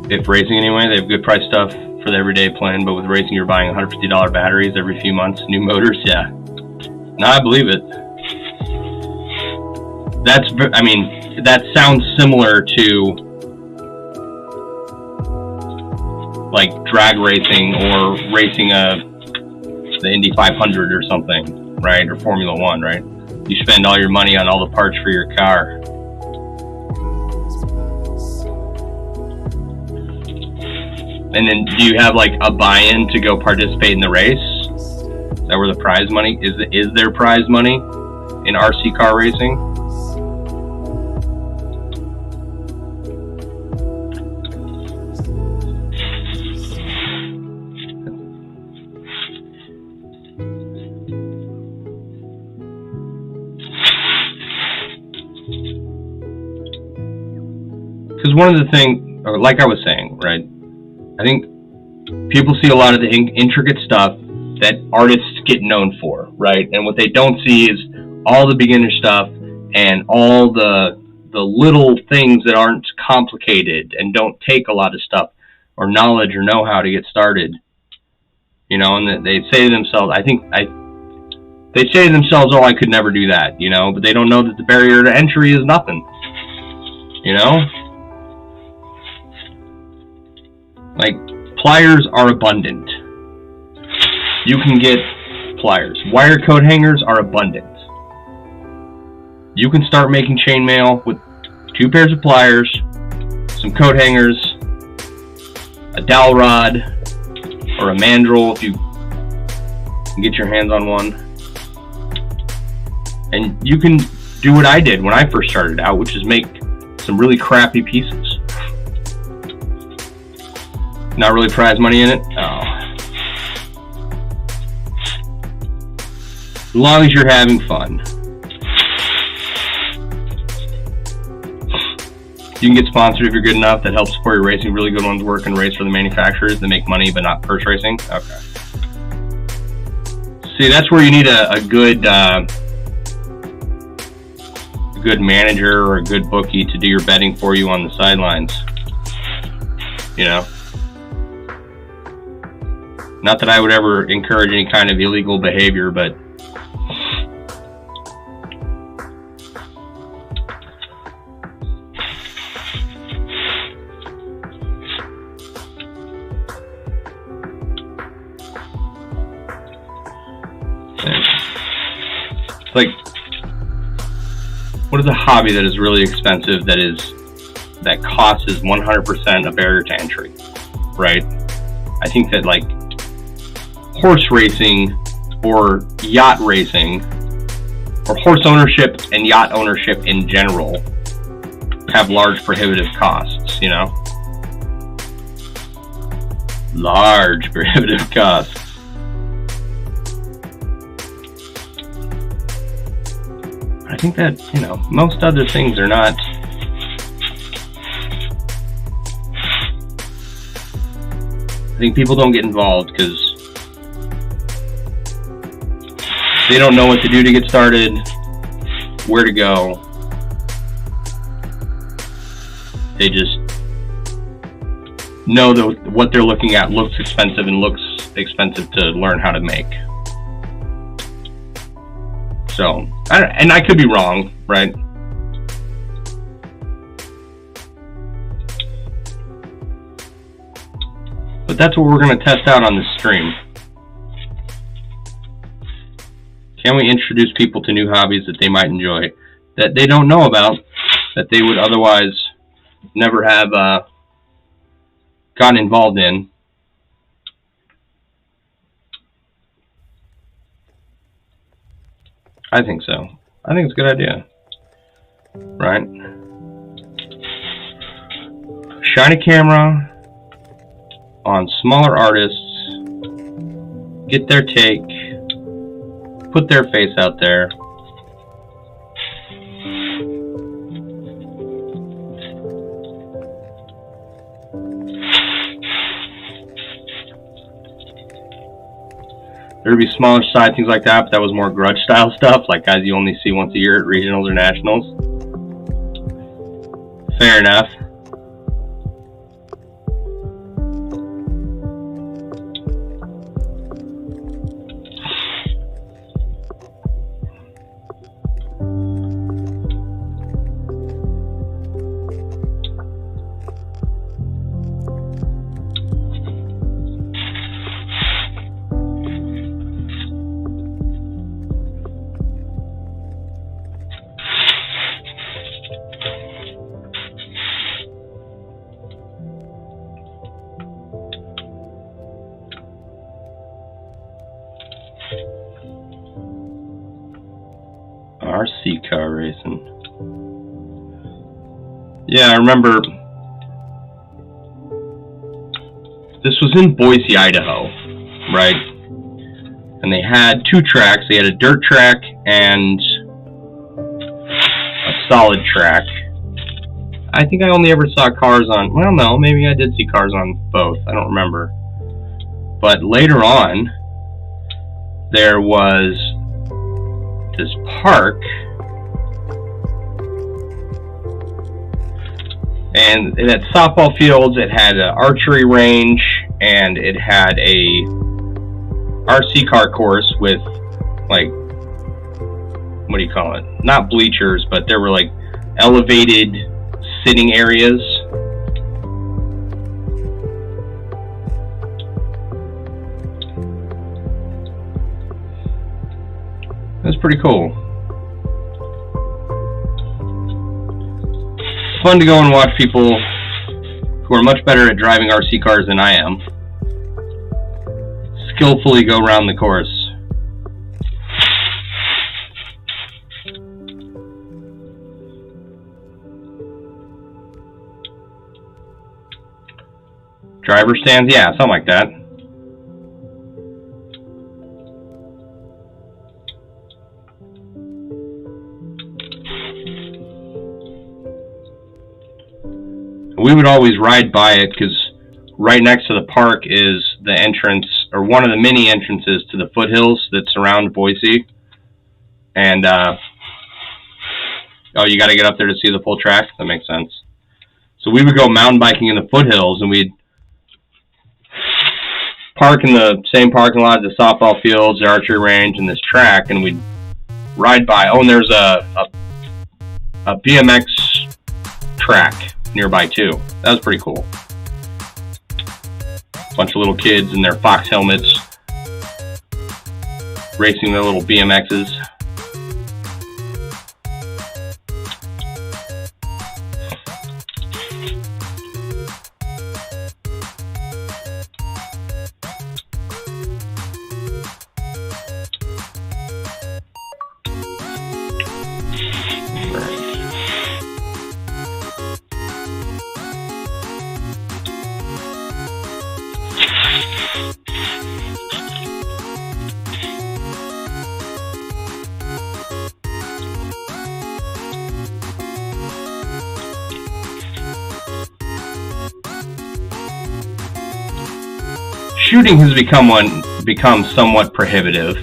If racing anyway, they have good price stuff for the everyday plan, but with racing you're buying $150 batteries every few months, new motors. Yeah, no, I believe it. I mean, that sounds similar to like drag racing or racing the Indy 500 or something, right? Or Formula One, right? You spend all your money on all the parts for your car. And then do you have like a buy-in to go participate in the race? Is that where the prize money is there prize money in RC car racing? Because one of the things, or like I was saying, right? I think people see a lot of the intricate stuff that artists get known for, right? And what they don't see is all the beginner stuff and all the little things that aren't complicated and don't take a lot of stuff or knowledge or know-how to get started. You know, and they say to themselves, they say to themselves, oh, I could never do that, you know, but they don't know that the barrier to entry is nothing, you know? Like, pliers are abundant. You can get pliers. Wire coat hangers are abundant. You can start making chainmail with 2 pairs of pliers, some coat hangers, a dowel rod, or a mandrel if you can get your hands on one. And you can do what I did when I first started out, which is make some really crappy pieces. Not really prize money in it? Oh. As long as you're having fun. You can get sponsored if you're good enough. That helps support your racing. Really good ones work and race for the manufacturers that make money but not purse racing. Okay. See, that's where you need a good manager or a good bookie to do your betting for you on the sidelines. You know? Not that I would ever encourage any kind of illegal behavior, but like, what is a hobby that is really expensive that cost is 100% a barrier to entry, right? I think that like horse racing or yacht racing or horse ownership and yacht ownership in general have large prohibitive costs, you know? Large prohibitive costs. I think that, you know, most other things are not. I think people don't get involved because they don't know what to do to get started, where to go. They just know that what they're looking at looks expensive and looks expensive to learn how to make. So, and I could be wrong, right? But that's what we're going to test out on this stream. Can we introduce people to new hobbies that they might enjoy, that they don't know about, that they would otherwise never have gotten involved in? I think so. I think it's a good idea. Right? Shine a camera on smaller artists, get their take, put their face out there. There'd be smaller side things like that, but that was more grudge style stuff, like guys you only see once a year at regionals or nationals. Fair enough. RC car racing. Yeah, I remember this was in Boise, Idaho, right? And they had two tracks. They had a dirt track and a solid track. I think I only ever saw cars on, well, no, maybe I did see cars on both. I don't remember. But later on, there was this park, and it had softball fields, it had an archery range, and it had a RC car course with, like, what do you call it? Not bleachers, but there were like elevated sitting areas. That's pretty cool. Fun to go and watch people who are much better at driving RC cars than I am skillfully go around the course. Driver stands, yeah, something like that. We would always ride by it because right next to the park is the entrance, or one of the many entrances to the foothills that surround Boise. And, oh, you got to get up there to see the full track? That makes sense. So we would go mountain biking in the foothills, and we'd park in the same parking lot as the softball fields, the archery range, and this track, and we'd ride by. Oh, and there's a BMX track nearby too. That was pretty cool. Bunch of little kids in their Fox helmets racing their little BMXs. shooting has become somewhat prohibitive.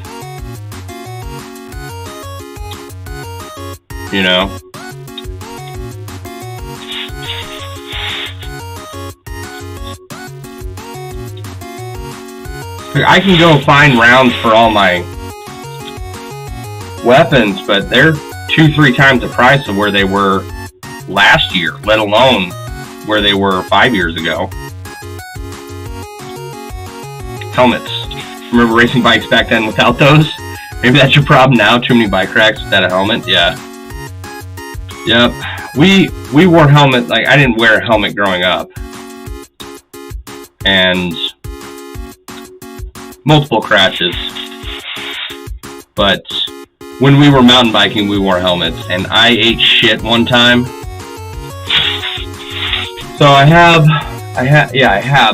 You know? I can go find rounds for all my weapons, but they're 2-3 times the price of where they were last year, let alone where they were 5 years ago. Helmets. Remember racing bikes back then without those? Maybe that's your problem now, too many bike racks without a helmet? Yeah. Yep. We wore helmets, like I didn't wear a helmet growing up. And multiple crashes. But when we were mountain biking, we wore helmets, and I ate shit one time. So I have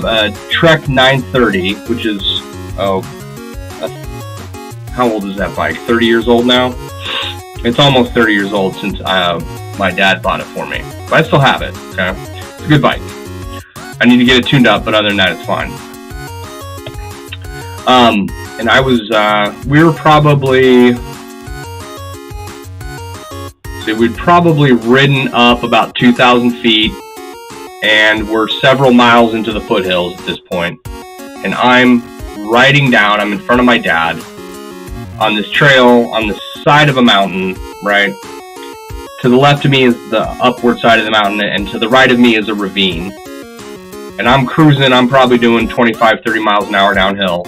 a Trek 930, which is, how old is that bike? 30 years old now? It's almost 30 years old since my dad bought it for me. But I still have it, okay? It's a good bike. I need to get it tuned up, but other than that, it's fine. And I was, we'd probably ridden up about 2,000 feet, and we're several miles into the foothills at this point. And I'm riding down, I'm in front of my dad, on this trail, on the side of a mountain, right? To the left of me is the upward side of the mountain, and to the right of me is a ravine. And I'm cruising, I'm probably doing 25, 30 miles an hour downhill.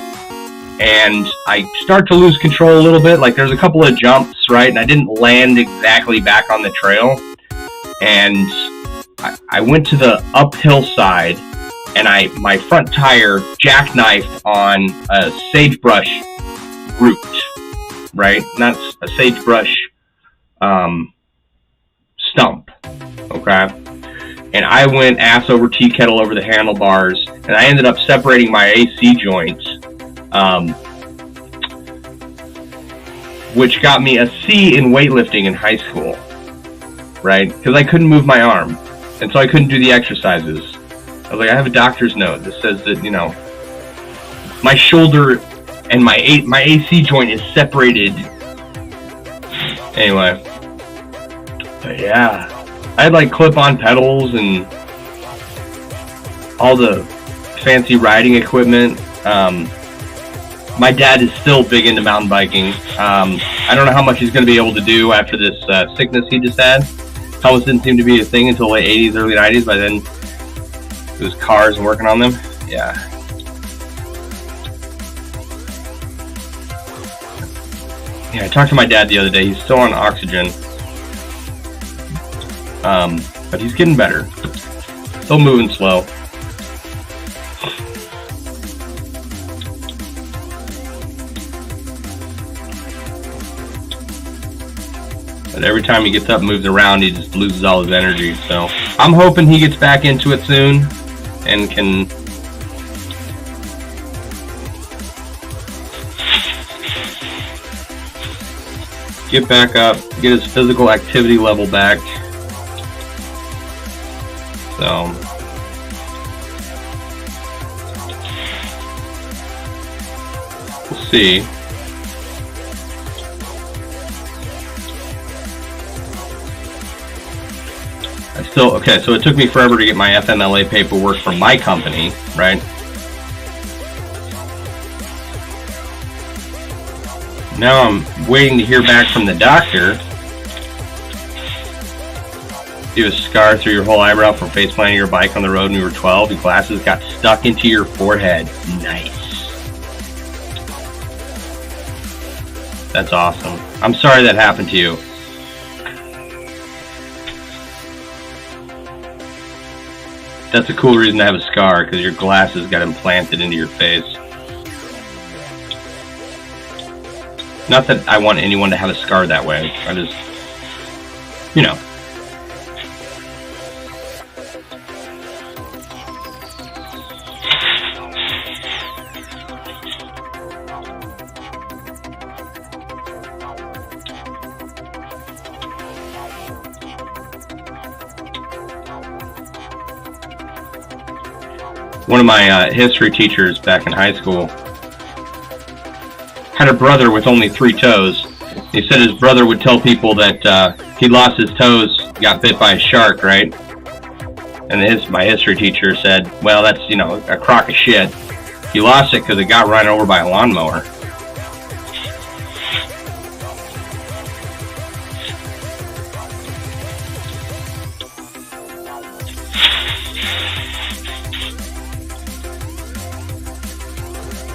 And I start to lose control a little bit, like there's a couple of jumps, right? And I didn't land exactly back on the trail. And I went to the uphill side, and my front tire jackknifed on a sagebrush root, right? Not a sagebrush stump, okay? And I went ass over tea kettle over the handlebars, and I ended up separating my AC joints, which got me a C in weightlifting in high school, right? Because I couldn't move my arm, and so I couldn't do the exercises. I was like, I have a doctor's note that says that, you know, my shoulder and my AC joint is separated. Anyway, but yeah, I had like clip-on pedals and all the fancy riding equipment. My dad is still big into mountain biking. I don't know how much he's going to be able to do after this sickness he just had. Helmets didn't seem to be a thing until the late 80s, early 90s. By then, it was cars and working on them. Yeah. Yeah, I talked to my dad the other day. He's still on oxygen. But he's getting better. Still moving slow. But every time he gets up and moves around, he just loses all his energy. So I'm hoping he gets back into it soon and can get back up, get his physical activity level back. So we'll see. Okay, so it took me forever to get my FMLA paperwork from my company, right? Now I'm waiting to hear back from the doctor. You have a scar through your whole eyebrow from face planting your bike on the road when you were 12. Your glasses got stuck into your forehead. Nice. That's awesome. I'm sorry that happened to you. That's a cool reason to have a scar, because your glasses got implanted into your face. Not that I want anyone to have a scar that way. I just, you know. One of my history teachers back in high school had a brother with only 3 toes. He said his brother would tell people that he lost his toes, got bit by a shark, right? And my history teacher said, well, that's, you know, a crock of shit. He lost it because it got run over by a lawnmower.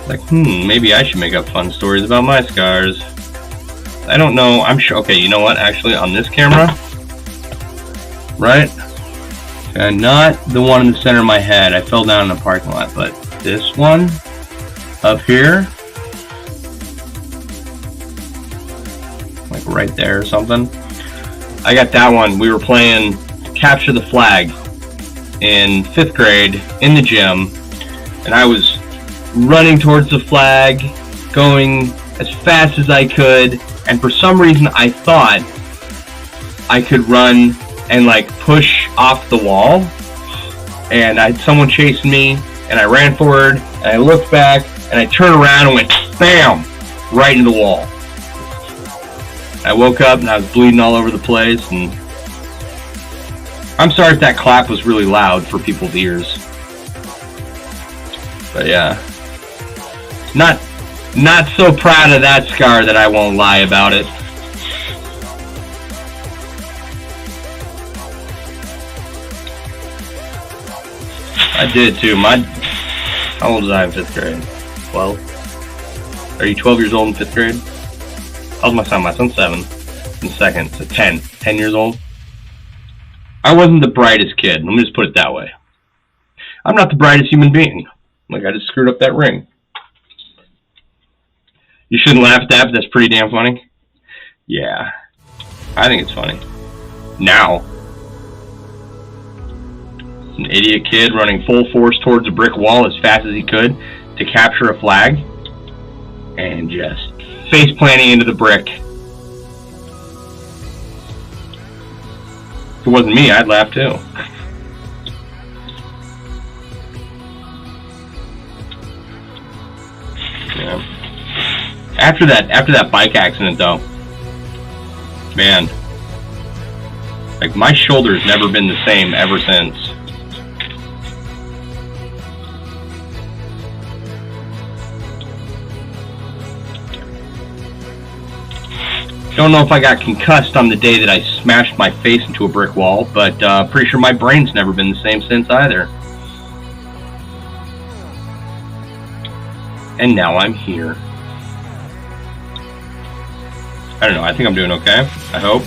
Like, maybe I should make up fun stories about my scars. I don't know, I'm sure, okay, you know what, actually, on this camera, right, and not the one in the center of my head, I fell down in the parking lot, but this one, up here, like right there or something, I got that one. We were playing Capture the Flag in 5th grade in the gym, and I was running towards the flag, going as fast as I could, and for some reason I thought I could run and like push off the wall, and I had someone chasing me, and I ran forward, and I looked back, and I turned around and went BAM! Right into the wall. I woke up and I was bleeding all over the place, and I'm sorry if that clap was really loud for people's ears. But yeah. Not so proud of that scar that I won't lie about it. I did too. How old was I in 5th grade? 12? Are you 12 years old in 5th grade? How's my son? My son's 7 in 2nd, so 10 years old. I wasn't the brightest kid. Let me just put it that way. I'm not the brightest human being. Like, I just screwed up that ring. You shouldn't laugh at that, but that's pretty damn funny. Yeah. I think it's funny. Now. An idiot kid running full force towards a brick wall as fast as he could to capture a flag. And just face planting into the brick. If it wasn't me, I'd laugh too. Yeah. After that bike accident though, man, like my shoulder's never been the same ever since. Don't know if I got concussed on the day that I smashed my face into a brick wall, but pretty sure my brain's never been the same since either. And now I'm here. I don't know, I think I'm doing okay, I hope.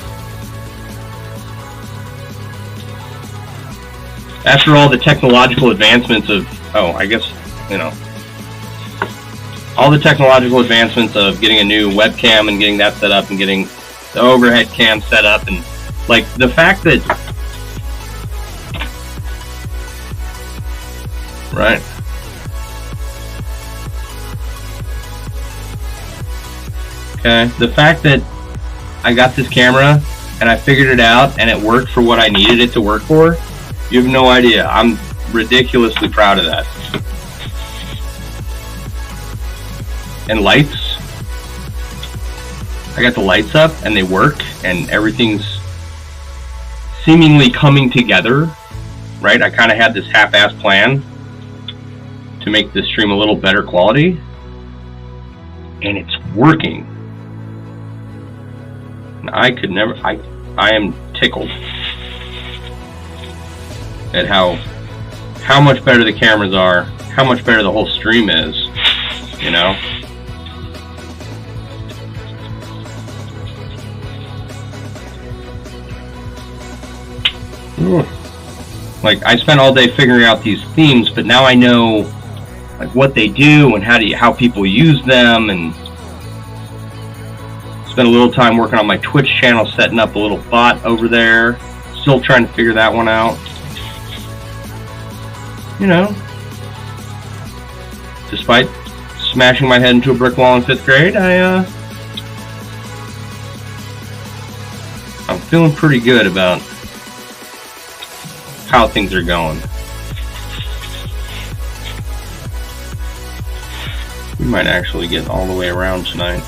After all the technological advancements of, I guess, you know, all the technological advancements of getting a new webcam and getting that set up and getting the overhead cam set up, and like the fact that, right? Okay, the fact that I got this camera and I figured it out and it worked for what I needed it to work for, you have no idea. I'm ridiculously proud of that. And lights. I got the lights up and they work and everything's seemingly coming together, right? I kind of had this half-assed plan to make this stream a little better quality, and it's working. I could never, I am tickled at how much better the cameras are, how much better the whole stream is, you know? Like, I spent all day figuring out these themes, but now I know like what they do and how people use them, and spent a little time working on my Twitch channel, setting up a little bot over there. Still trying to figure that one out. You know, despite smashing my head into a brick wall in 5th grade, I'm feeling pretty good about how things are going. We might actually get all the way around tonight.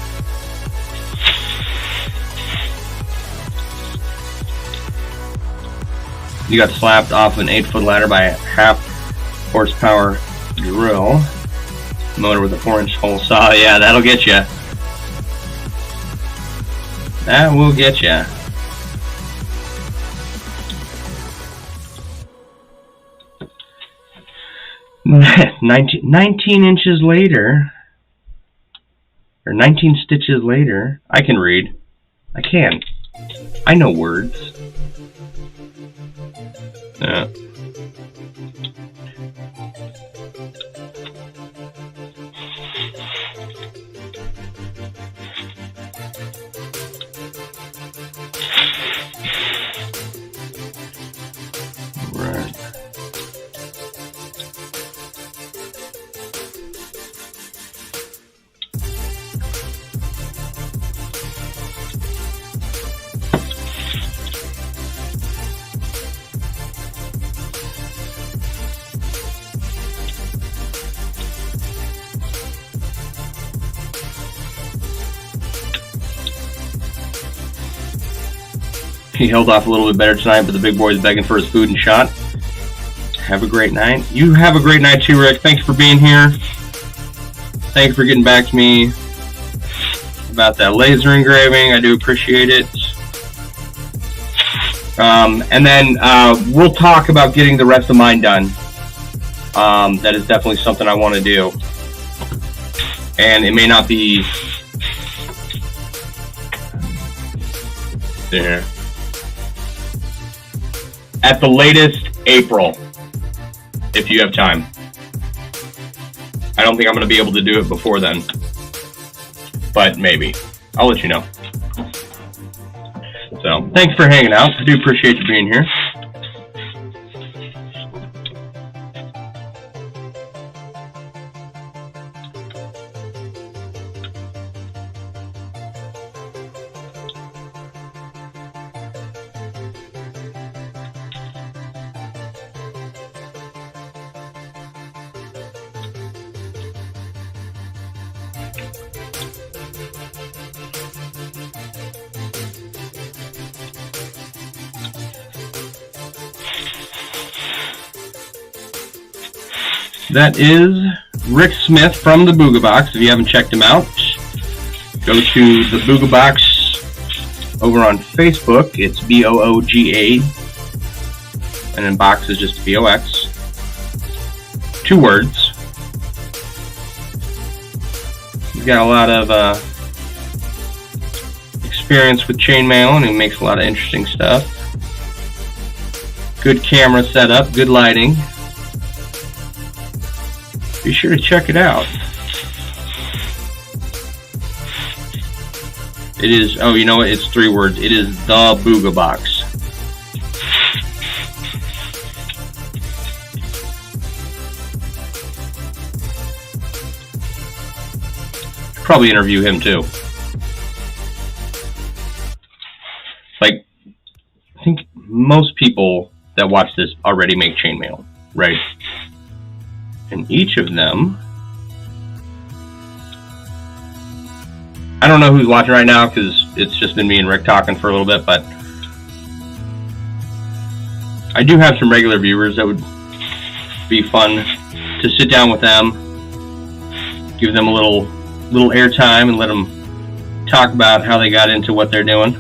You got slapped off an 8-foot ladder by a half horsepower drill motor with a 4-inch hole saw. Yeah, that'll get you. That will get you. Nineteen inches later, or 19 stitches later. I can read. I can. I know words. Yeah. Right. He held off a little bit better tonight, but the big boy's begging for his food and shot. Have a great night. You have a great night too, Rick. Thanks for being here. Thanks for getting back to me about that laser engraving. I do appreciate it. And then we'll talk about getting the rest of mine done. That is definitely something I want to do. And it may not be there. At the latest, April, if you have time. I don't think I'm going to be able to do it before then, but maybe. I'll let you know. So, thanks for hanging out. I do appreciate you being here. That is Rick Smith from the Booga Box. If you haven't checked him out, go to the Booga Box over on Facebook. It's BOOGA, and then box is just BOX. 2 words. He's got a lot of experience with chainmail, and he makes a lot of interesting stuff. Good camera setup, good lighting. Be sure to check it out. It is, oh, you know what? It's 3 words. It is the Booga Box. Probably interview him too. Like, I think most people that watch this already make chainmail, right? And each of them, I don't know who's watching right now because it's just been me and Rick talking for a little bit, but I do have some regular viewers that would be fun to sit down with them, give them a little airtime and let them talk about how they got into what they're doing.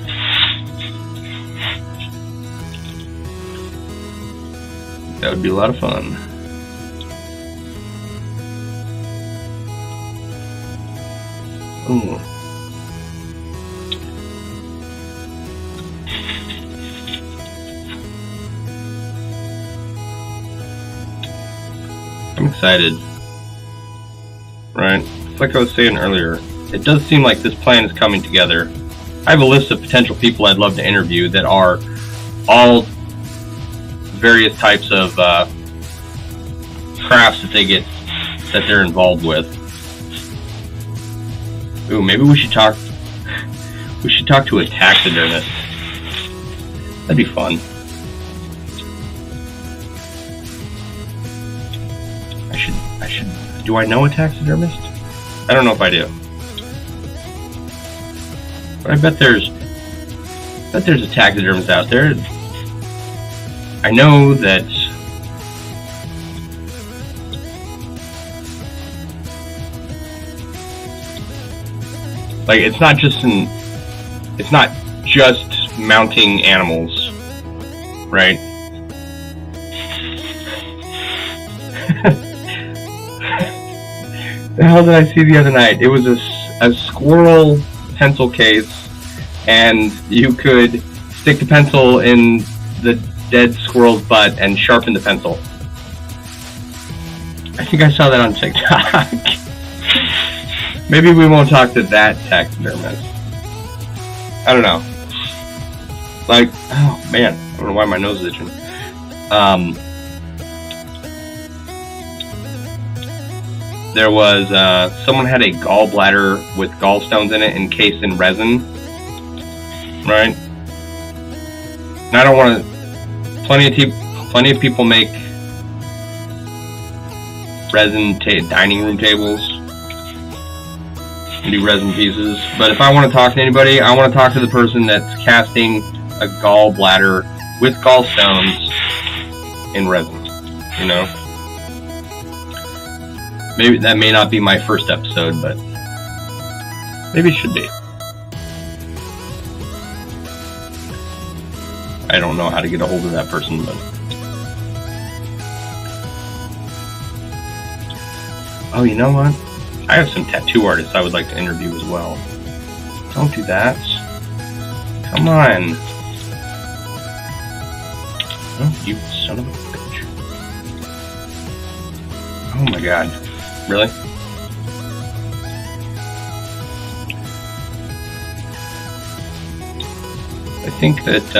That would be a lot of fun. Ooh. I'm excited. Right? Like I was saying earlier, it does seem like this plan is coming together. I have a list of potential people I'd love to interview that are all various types of crafts that they're involved with. Ooh, maybe we should talk to a taxidermist. That'd be fun. I should do I know a taxidermist? I don't know if I do. But I bet there's a taxidermist out there. I know that like it's not just mounting animals, right? The hell did I see the other night? It was a squirrel pencil case, and you could stick the pencil in the dead squirrel's butt and sharpen the pencil. I think I saw that on TikTok. Maybe we won't talk to that taxidermist. I don't know. Like, oh man, I don't know why my nose is itching. There was, someone had a gallbladder with gallstones in it encased in resin. Right? And I don't want to, plenty of people make resin dining room tables and do resin pieces. But if I want to talk to anybody, I want to talk to the person that's casting a gallbladder with gallstones in resin, you know? Maybe that may not be my first episode, but maybe it should be. I don't know how to get a hold of that person, but... Oh, you know what? I have some tattoo artists I would like to interview as well. Don't do that. Come on. Oh, you son of a bitch. Oh my god. Really? I think that,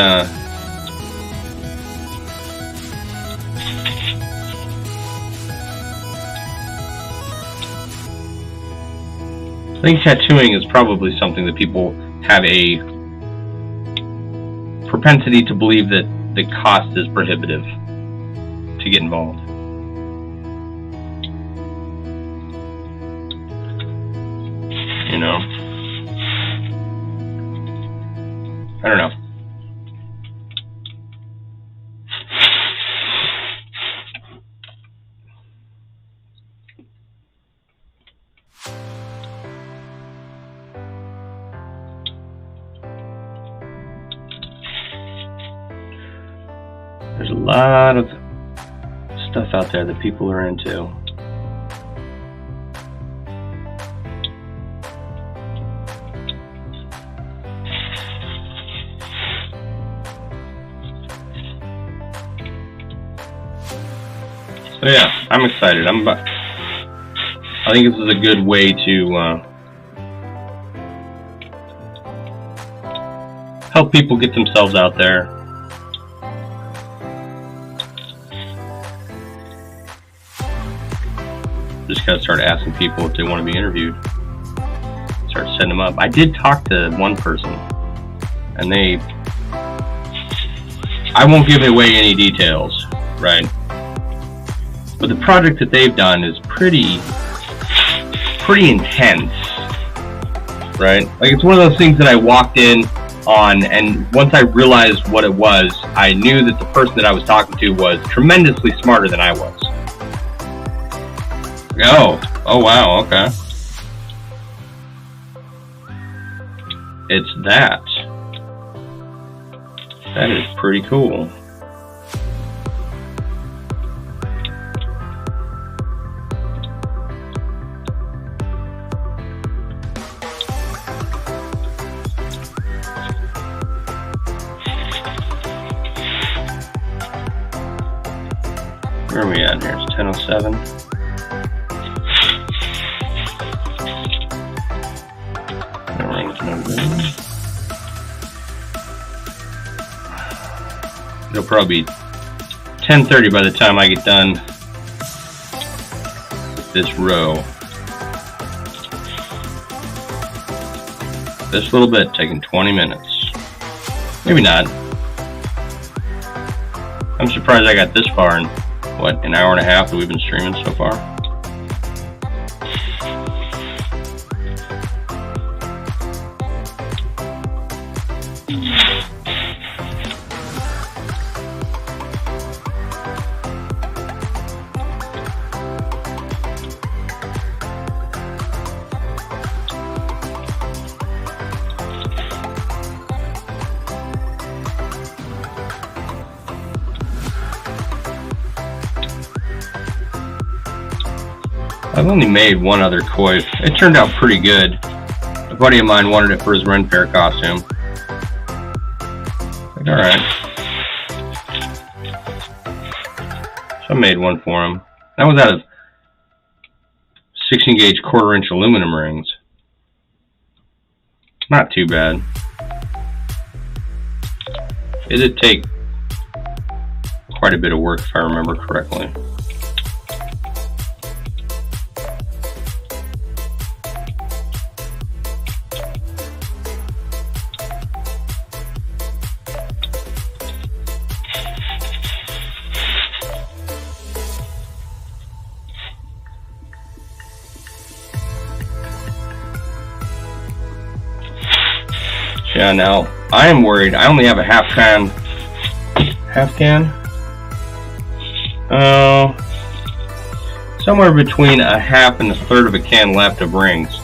I think tattooing is probably something that people have a propensity to believe that the cost is prohibitive to get involved. You know? I don't know. There's a lot of stuff out there that people are into. So yeah, I'm excited. I think this is a good way to help people get themselves out there. Just gotta start asking people if they want to be interviewed. Start setting them up. I did talk to one person, and I won't give away any details, right? But the project that they've done is pretty intense, right? Like, it's one of those things that I walked in on, and once I realized what it was, I knew that the person that I was talking to was tremendously smarter than I was. Oh wow, okay. It's that. That is pretty cool. Where are we at here? It's 10:07. It'll probably be 10:30 by the time I get done with this row. This little bit taking 20 minutes. Maybe not. I'm surprised I got this far in, what, an hour and a half that we've been streaming so far? I've only made one other koi. It turned out pretty good. A buddy of mine wanted it for his Ren Fair costume. Like, alright. So I made one for him. That was out of 16 gauge 1/4 inch aluminum rings. Not too bad. It did take quite a bit of work if I remember correctly. Yeah, now I am worried. I only have a half can. Somewhere between a half and a third of a can left of rings.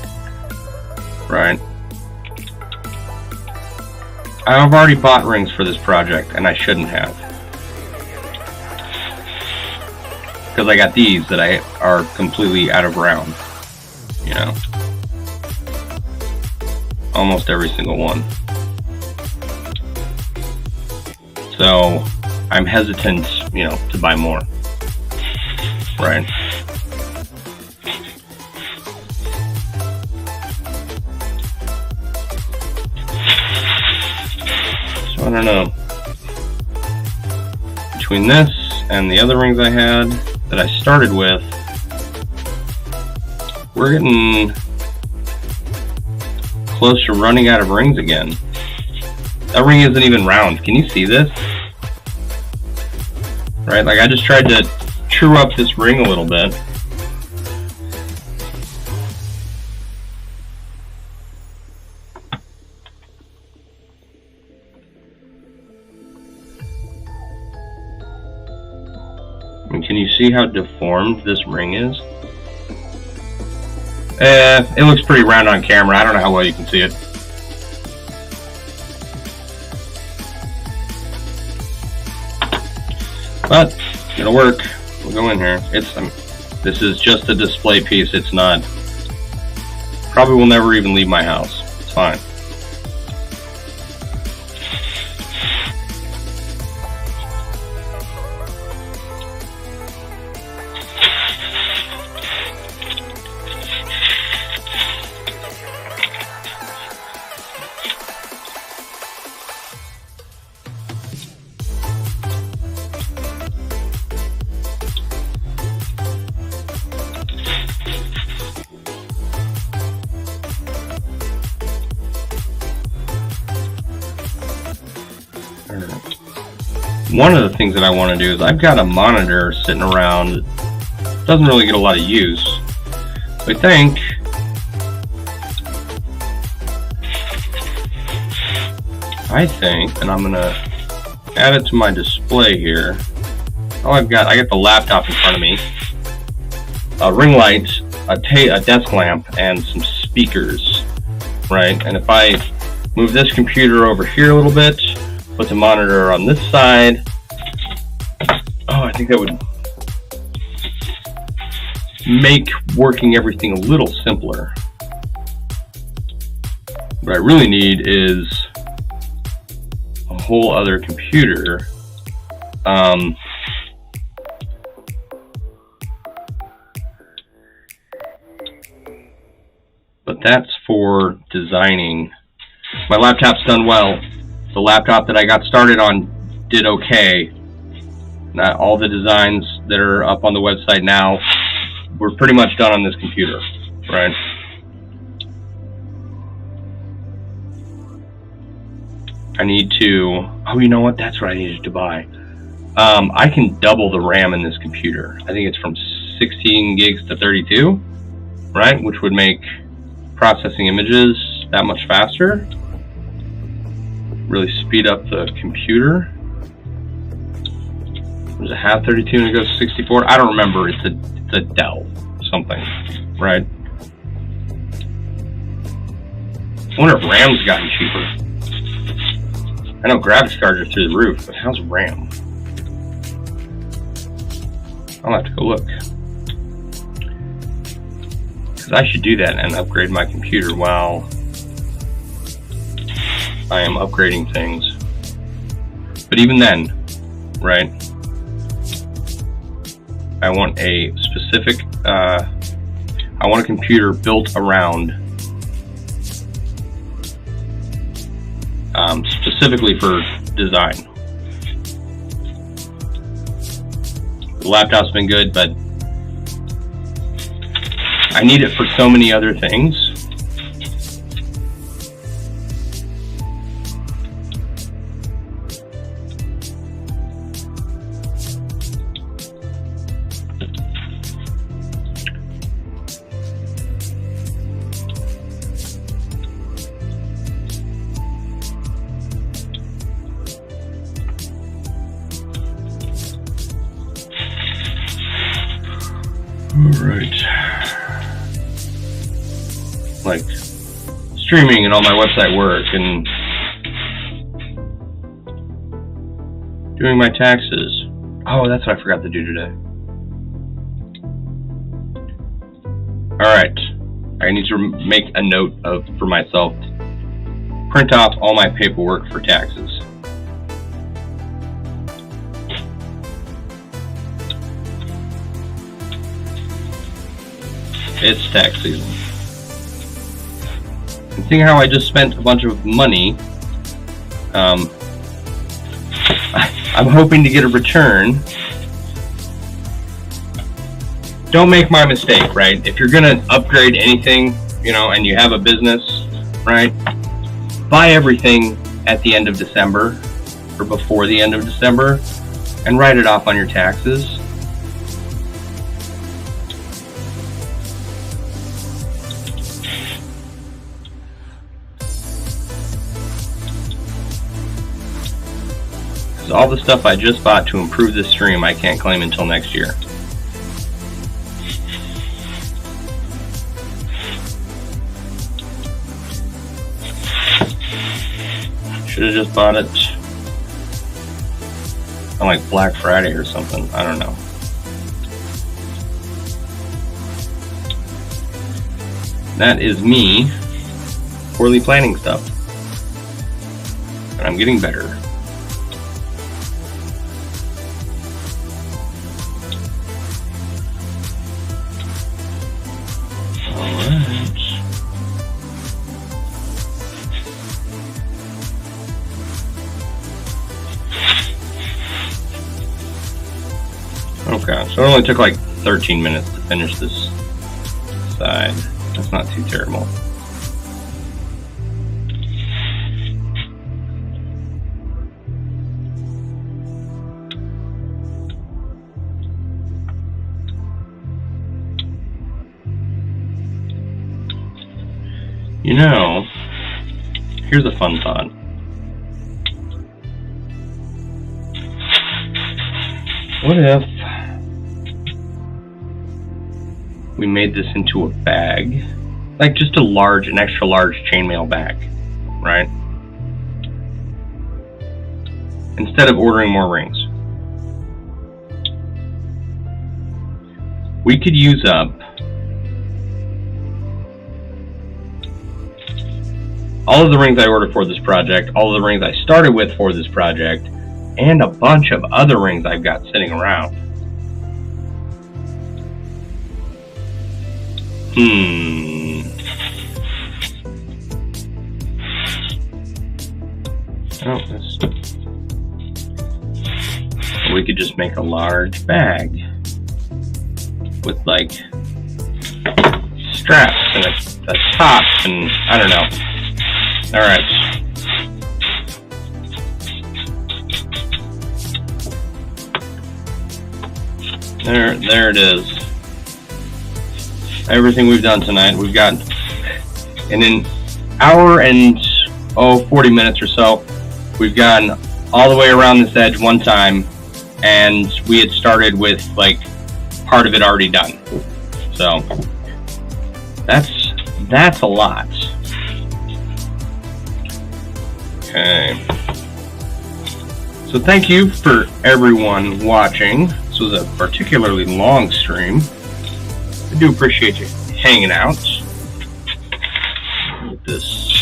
Right. I've already bought rings for this project, and I shouldn't have. Because I got these that are completely out of round. You know. Almost every single one. So I'm hesitant, you know, to buy more. Right. So I don't know. Between this and the other rings I had that I started with, we're getting close to running out of rings again. That ring isn't even round. Can you see this? Right, like I just tried to true up this ring a little bit. And can you see how deformed this ring is? It looks pretty round on camera. I don't know how well you can see it. But it'll work. We'll go in here. This is just a display piece. It's not. Probably will never even leave my house. It's fine. One of the things that I want to do is I've got a monitor sitting around that doesn't really get a lot of use. I think and I'm gonna add it to my display here. I got the laptop in front of me, a ring light, a desk lamp, and some speakers, right? And if I move this computer over here a little bit, put the monitor on this side. Oh, I think that would make working everything a little simpler. What I really need is a whole other computer. But that's for designing. My laptop's done well. The laptop that I got started on did okay. Not all the designs that are up on the website now were pretty much done on this computer, right? I need to, oh, you know what? That's what I needed to buy. I can double the RAM in this computer. I think it's from 16 gigs to 32, right? Which would make processing images that much faster. Really speed up the computer. Does it have 32 and it goes to 64? I don't remember. It's a Dell something, right? I wonder if RAM's gotten cheaper. I know graphics cards are through the roof, but how's RAM? I'll have to go look. Because I should do that and upgrade my computer while I am upgrading things. But even then, right, I want a specific, I want a computer built around specifically for design. The laptop's been good, but I need it for so many other things. Like streaming and all my website work and doing my taxes. Oh, that's what I forgot to do today. Alright, I need to make a note for myself. Print off all my paperwork for taxes. It's tax season. And seeing how I just spent a bunch of money, I'm hoping to get a return. Don't make my mistake, right? If you're gonna upgrade anything, you know, and you have a business, right? Buy everything at the end of December or before the end of December and write it off on your taxes. All the stuff I just bought to improve this stream I can't claim until next year. Should have just bought it on like Black Friday or something. I don't know. That is me poorly planning stuff. And I'm getting better. Okay, so it only took like 13 minutes to finish this side. That's not too terrible. You know, here's a fun thought. What if we made this into a bag, like just an extra large chainmail bag, right? Instead of ordering more rings. We could use up all of the rings I ordered for this project, all of the rings I started with for this project, and a bunch of other rings I've got sitting around. Oh, we could just make a large bag with like straps and a top and I don't know. Alright. There it is. Everything we've done tonight, we've got in an hour and 40 minutes or so, we've gone all the way around this edge one time, and we had started with like part of it already done. So that's a lot. Okay. So thank you for everyone watching. This was a particularly long stream. I do appreciate you hanging out. With this.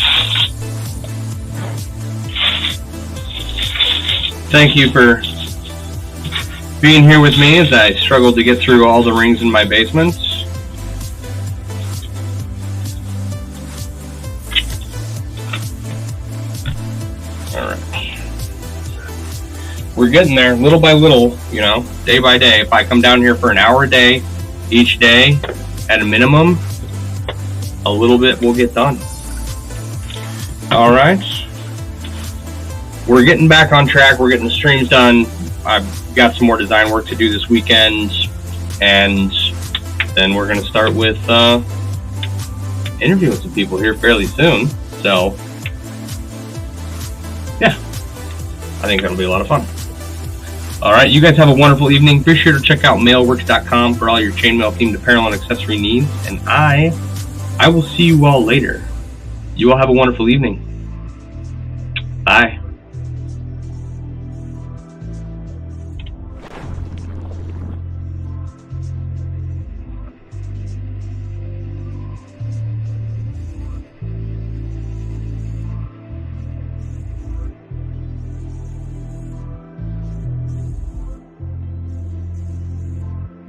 Thank you for being here with me as I struggled to get through all the rings in my basement. We're getting there little by little, you know, day by day. If I come down here for an hour a day, each day, at a minimum, a little bit will get done. Alright. We're getting back on track. We're getting the streams done. I've got some more design work to do this weekend. And then we're going to start with interviewing some people here fairly soon. So, yeah. I think that'll be a lot of fun. Alright, you guys have a wonderful evening. Be sure to check out MailleWerX.com for all your chainmail themed apparel and accessory needs. And I will see you all later. You all have a wonderful evening. Bye.